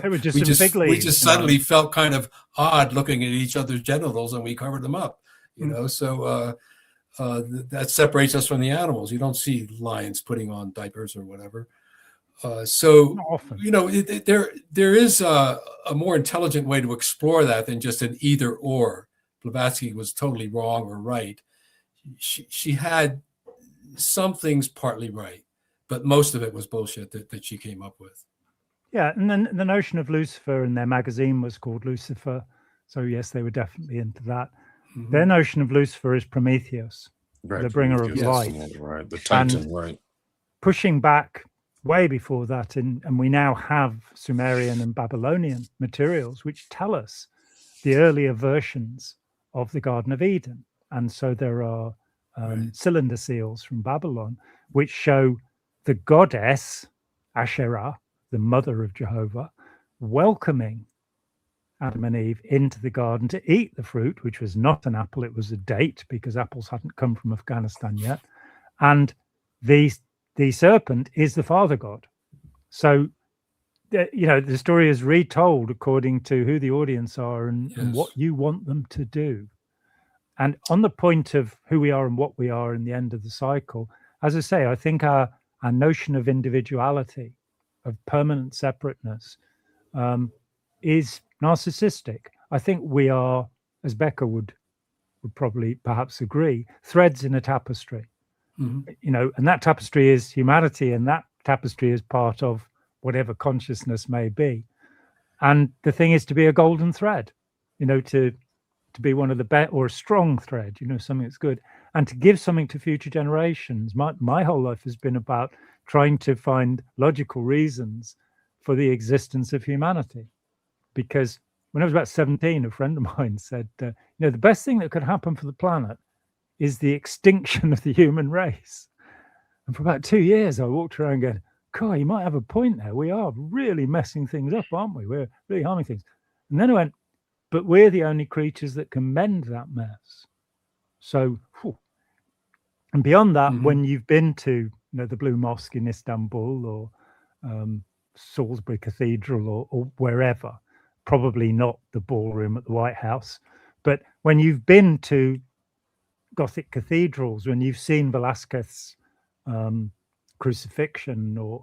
we just suddenly felt kind of odd looking at each other's genitals, and we covered them up. You know, so that separates us from the animals. You don't see lions putting on diapers or whatever. So, you know, there is a more intelligent way to explore that than just an either or. Blavatsky was totally wrong or right. She had, something's partly right, but most of it was bullshit that she came up with. Yeah, and then the notion of Lucifer in their magazine was called Lucifer. So yes, they were definitely into that. Mhm. Their notion of Lucifer is Prometheus, Right, the bringer of Prometheus, light. right? The Titan, And right? pushing back way before that, and we now have Sumerian and Babylonian materials which tell us the earlier versions of the Garden of Eden. And so there are cylinder seals from Babylon which show the goddess Asherah, the mother of Jehovah, welcoming Adam and Eve into the garden to eat the fruit, which was not an apple, it was a date, because apples hadn't come from Afghanistan yet. And the serpent is the father god. So, the story is retold according to who the audience are and what you want them to do. And on the point of who we are and what we are in the end of the cycle, as I say, I think our notion of individuality, of permanent separateness, is narcissistic. I think we are, as Becker would probably perhaps agree, threads in a tapestry. Mm-hmm. And that tapestry is humanity, and that tapestry is part of whatever consciousness may be. And the thing is to be a golden thread, to be one of the best, or a strong thread, something that's good, and to give something to future generations. My whole life has been about trying to find logical reasons for the existence of humanity. Because when I was about 17, a friend of mine said, the best thing that could happen for the planet is the extinction of the human race. And for about 2 years, I walked around going, God, you might have a point there. We are really messing things up, aren't we? We're really harming things. And then I went, but we're the only creatures that can mend that mess. So, and beyond that, when you've been to the Blue Mosque in Istanbul or Salisbury Cathedral or wherever, probably not the ballroom at the White House, but when you've been to Gothic cathedrals, when you've seen Velázquez's crucifixion, or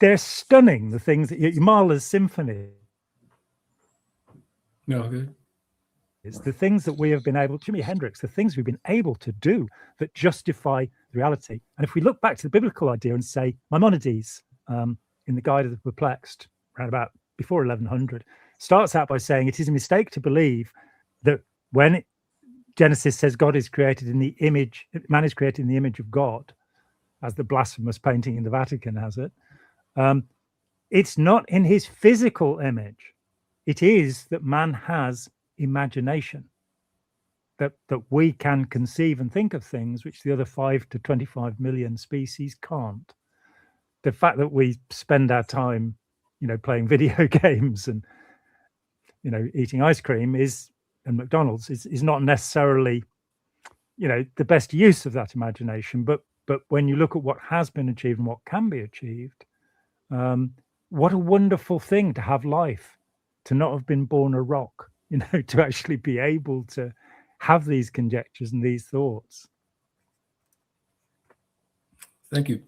they're stunning. The things that Mahler's symphony. No, it's the things that we have been able, Jimi Hendrix, the things we've been able to do that justify the reality. And if we look back to the biblical idea and say Maimonides in the Guide of the Perplexed, around about before 1100, starts out by saying it is a mistake to believe that when Genesis says God is created in the image, man is created in the image of God, as the blasphemous painting in the Vatican has it, it's not in his physical image. It is that man has imagination, that we can conceive and think of things which the other 5 to 25 million species can't. The fact that we spend our time, playing video games and, eating ice cream and McDonald's is not necessarily, the best use of that imagination. But when you look at what has been achieved and what can be achieved, what a wonderful thing to have life, to not have been born a rock, to actually be able to have these conjectures and these thoughts. Thank you.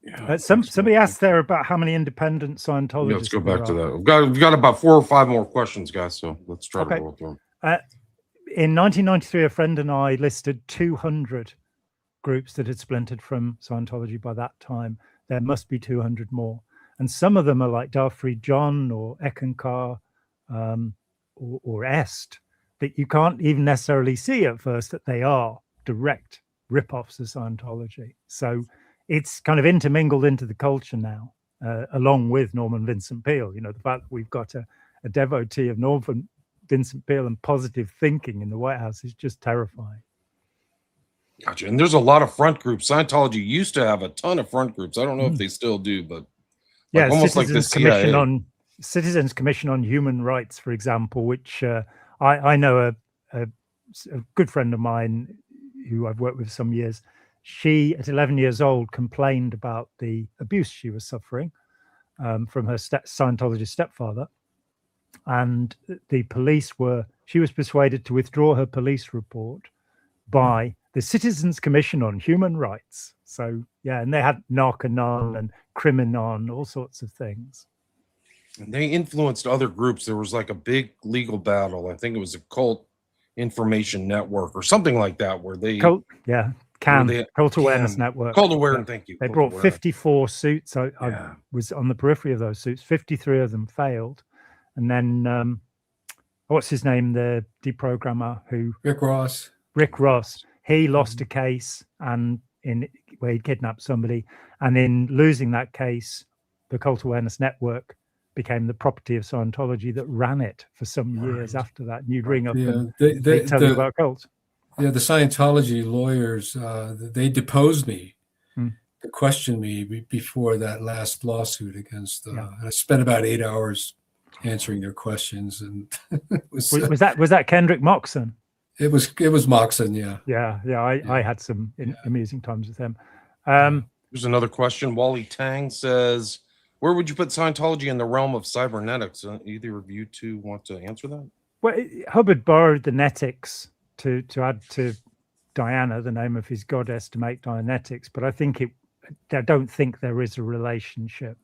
Yeah, somebody asked there about how many independent Scientologists. Yeah, let's go back to that. We've got about 4 or 5 more questions, guys. So let's try to roll through them. In 1993, a friend and I listed 200 groups that had splintered from Scientology by that time. There must be 200 more. And some of them are like Darfree John or Ekankar or Est, that you can't even necessarily see at first that they are direct rip-offs of Scientology. So it's kind of intermingled into the culture now, along with Norman Vincent Peale. The fact that we've got a devotee of Norman Vincent Peale and positive thinking in the White House is just terrifying. Gotcha. And there's a lot of front groups. Scientology used to have a ton of front groups. I don't know if they still do, but almost like the CIA. Citizens Commission on Human Rights, for example, which I know a good friend of mine who I've worked with some years. She, at 11 years old, complained about the abuse she was suffering from her Scientologist stepfather. And she was persuaded to withdraw her police report by the Citizens Commission on Human Rights. So, yeah, and they had Narconon and Criminon, all sorts of things. And they influenced other groups. There was like a big legal battle. I think it was a Cult Information Network or something like that, where they... Cult Awareness Network. Cult Awareness, thank you. They Cult brought Awareness. 54 suits. I was on the periphery of those suits. 53 of them failed. And then, what's his name? The deprogrammer who... Rick Ross. He lost a case where he'd kidnapped somebody. And in losing that case, the Cult Awareness Network became the property of Scientology that ran it for some years after that. And you'd ring up and they'd tell you about cults. Yeah, the Scientology lawyers, they deposed me to question me before that last lawsuit against. I spent about 8 hours answering their questions, and was that Kendrick Moxon? It was Moxon, yeah. I had some amusing times with him. Here's another question. Wally Tang says, "Where would you put Scientology in the realm of cybernetics?" Either of you two want to answer that? Well, Hubbard borrowed the netics to add to Diana, the name of his goddess, to make Dianetics, but I don't think there is a relationship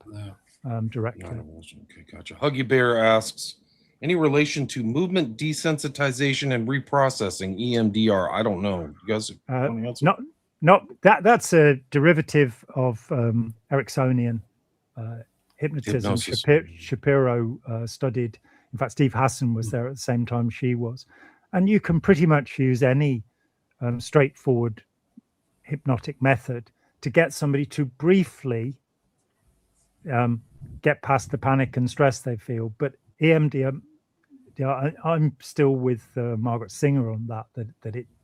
directly. Okay, gotcha. Huggy Bear asks, any relation to movement desensitization and reprocessing, EMDR? I don't know. You guys want to answer? Not that's a derivative of Ericksonian hypnotism. Shapiro studied. In fact, Steve Hassan was there at the same time she was. And you can pretty much use any straightforward hypnotic method to get somebody to briefly get past the panic and stress they feel. But EMDR, I'm still with Margaret Singer on that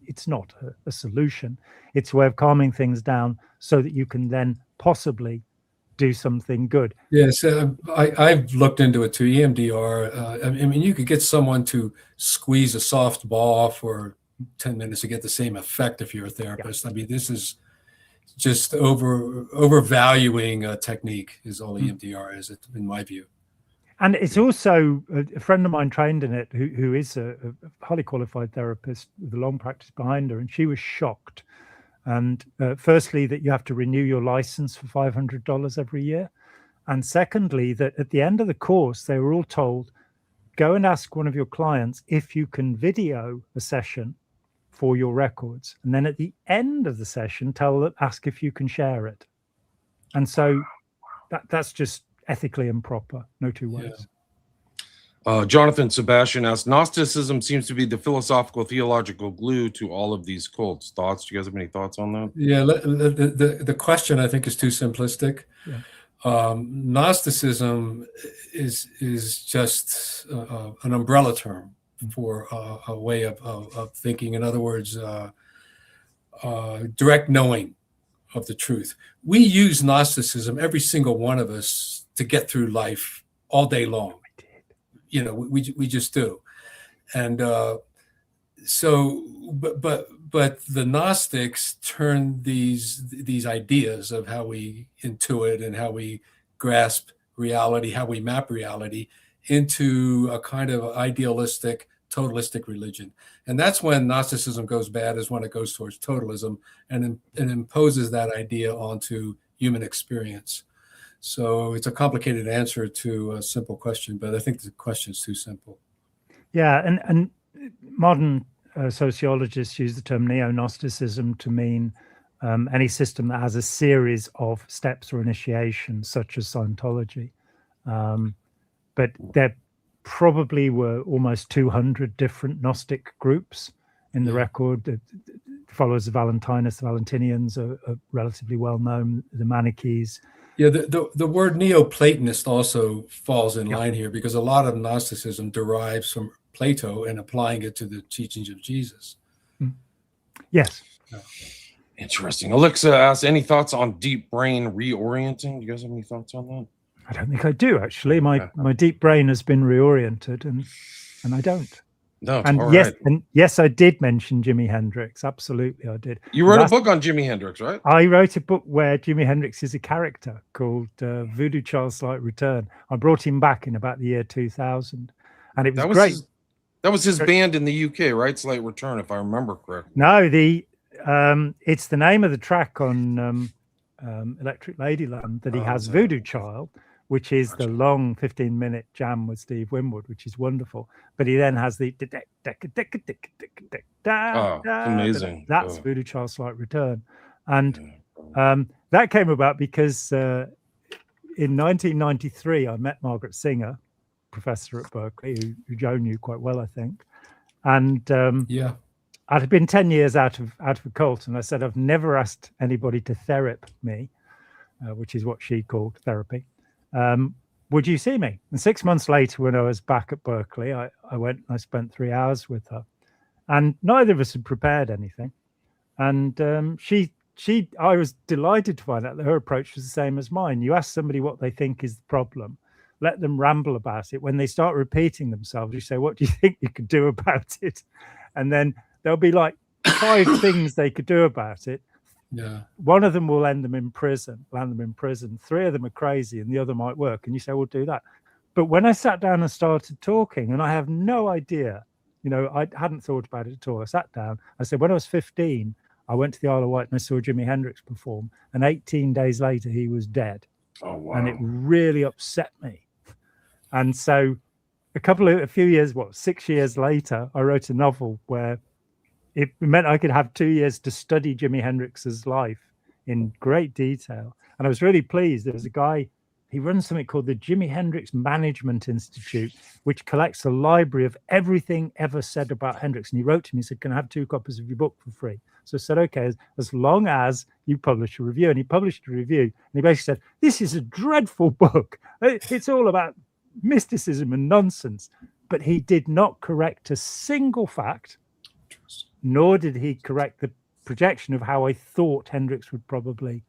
it's not a solution. It's a way of calming things down so that you can then possibly do something good. Yes, I've looked into it too. EMDR. I mean, you could get someone to squeeze a soft ball for 10 minutes to get the same effect if you're a therapist. Yeah. I mean, this is just overvaluing a technique. Is all EMDR is, in my view. And it's also a friend of mine trained in it, who is a highly qualified therapist with a long practice behind her, and she was shocked. And firstly, that you have to renew your license for $500 every year. And secondly, that at the end of the course, they were all told, go and ask one of your clients if you can video a session for your records. And then at the end of the session, ask if you can share it. And so that's just ethically improper. No two ways. Yeah. Jonathan Sebastian asks, Gnosticism seems to be the philosophical, theological glue to all of these cults. Thoughts? Do you guys have any thoughts on that? Yeah, the question, I think, is too simplistic. Yeah. Gnosticism is just an umbrella term for a way of thinking. In other words, direct knowing of the truth. We use Gnosticism, every single one of us, to get through life all day long. You know, we just do, and so but the Gnostics turned these ideas of how we intuit and how we grasp reality, how we map reality, into a kind of idealistic, totalistic religion, and that's when Gnosticism goes bad, is when it goes towards totalism and imposes that idea onto human experience. So it's a complicated answer to a simple question, but I think the question is too simple. Yeah, and modern sociologists use the term neo-Gnosticism to mean any system that has a series of steps or initiations, such as Scientology. But there probably were almost 200 different Gnostic groups in the record. The followers of Valentinus, the Valentinians are relatively well known, the Manichees. Yeah, the word Neoplatonist also falls in line here, because a lot of Gnosticism derives from Plato and applying it to the teachings of Jesus. Yes. Yeah. Interesting. Alexa asks, any thoughts on deep brain reorienting? Do you guys have any thoughts on that? I don't think I do, actually. My deep brain has been reoriented, and I don't. No, and yes, I did mention Jimi Hendrix. Absolutely, I did. You wrote a book on Jimi Hendrix, right? I wrote a book where Jimi Hendrix is a character called Voodoo Child's Slight Return. I brought him back in about the year 2000, and it was great. That was his band in the UK, right? Slight Return, if I remember correctly. No, it's the name of the track on Electric Ladyland that he has Voodoo Child, which is the long 15-minute jam with Steve Winwood, which is wonderful. But he then has the amazing. That's Voodoo Child Slight Return. And that came about because in 1993, I met Margaret Singer, professor at Berkeley, who Joe knew quite well, I think. And I'd have been 10 years out of occult, and I said, I've never asked anybody to therap me, which is what she called therapy. Would you see me? And 6 months later, when I was back at Berkeley, I went and I spent 3 hours with her, and neither of us had prepared anything. And I was delighted to find out that her approach was the same as mine. You ask somebody what they think is the problem, let them ramble about it. When they start repeating themselves, you say, what do you think you could do about it? And then there'll be like 5 things they could do about it. Yeah. One of them will land them in prison. 3 of them are crazy, and the other might work. And you say, we'll do that. But when I sat down and started talking, and I have no idea, I hadn't thought about it at all. I sat down. I said, when I was 15, I went to the Isle of Wight and I saw Jimi Hendrix perform. And 18 days later, he was dead. Oh, wow. And it really upset me. And so a few years, 6 years later, I wrote a novel where it meant I could have 2 years to study Jimi Hendrix's life in great detail. And I was really pleased. There was a guy, he runs something called the Jimi Hendrix Management Institute, which collects a library of everything ever said about Hendrix. And he wrote to me, he said, can I have 2 copies of your book for free? So I said, okay, as long as you publish a review. And he published a review. And he basically said, this is a dreadful book. It's all about mysticism and nonsense. But he did not correct a single fact, nor did he correct the projection of how I thought Hendrix would probably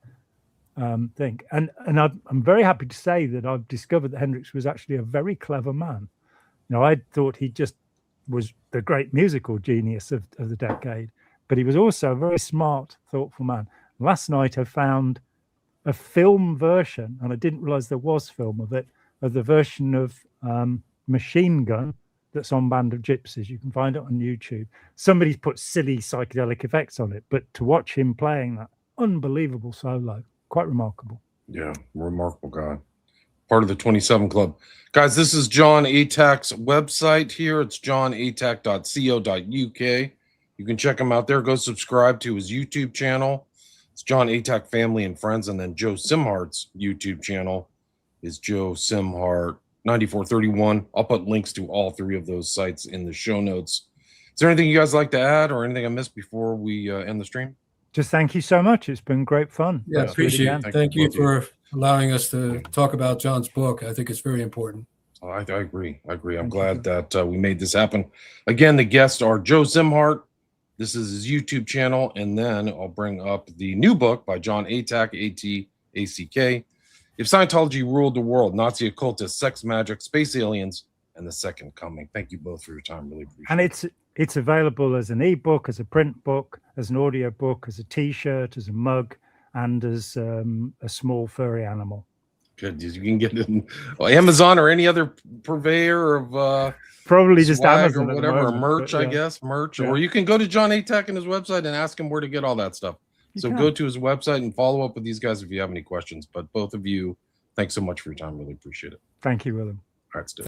think. And I'm very happy to say that I've discovered that Hendrix was actually a very clever man. I thought he just was the great musical genius of the decade, but he was also a very smart, thoughtful man. Last night I found a film version, and I didn't realize there was film of it, of the version of Machine Gun that's on Band of Gypsies. You can find it on YouTube. Somebody's put silly psychedelic effects on it, but to watch him playing that unbelievable solo, quite remarkable. Yeah, remarkable guy. Part of the 27 Club. Guys, this is Jon Atack's website here. It's jonatack.co.uk. You can check him out there. Go subscribe to his YouTube channel. It's Jon Atack Family and Friends. And then Joe Szimhart's YouTube channel is Joe Szimhart 9431. I'll put links to all 3 of those sites in the show notes. Is there anything you guys like to add or anything I missed before we end the stream? Just thank you so much. It's been great fun. Yeah, appreciate it. Thank you for allowing us to talk about John's book. I think it's very important. I agree. I'm glad that we made this happen. Again, the guests are Joe Szimhart. This is his YouTube channel. And then I'll bring up the new book by Jon Atack, A-T-A-C-K. If Scientology Ruled the World, Nazi Occultists, Sex Magic, Space Aliens, and the Second Coming. Thank you both for your time. Really appreciate it. And it's available as an ebook, as a print book, as an audio book, as a T-shirt, as a mug, and as a small furry animal. Good. You can get it in Amazon or any other purveyor of probably just Amazon or whatever, moment, merch, I guess, merch. Yeah. Or you can go to Jon Atack and his website and ask him where to get all that stuff. So go to his website and follow up with these guys if you have any questions. But both of you, thanks so much for your time. Really appreciate it. Thank you, Willem. All right, Steve.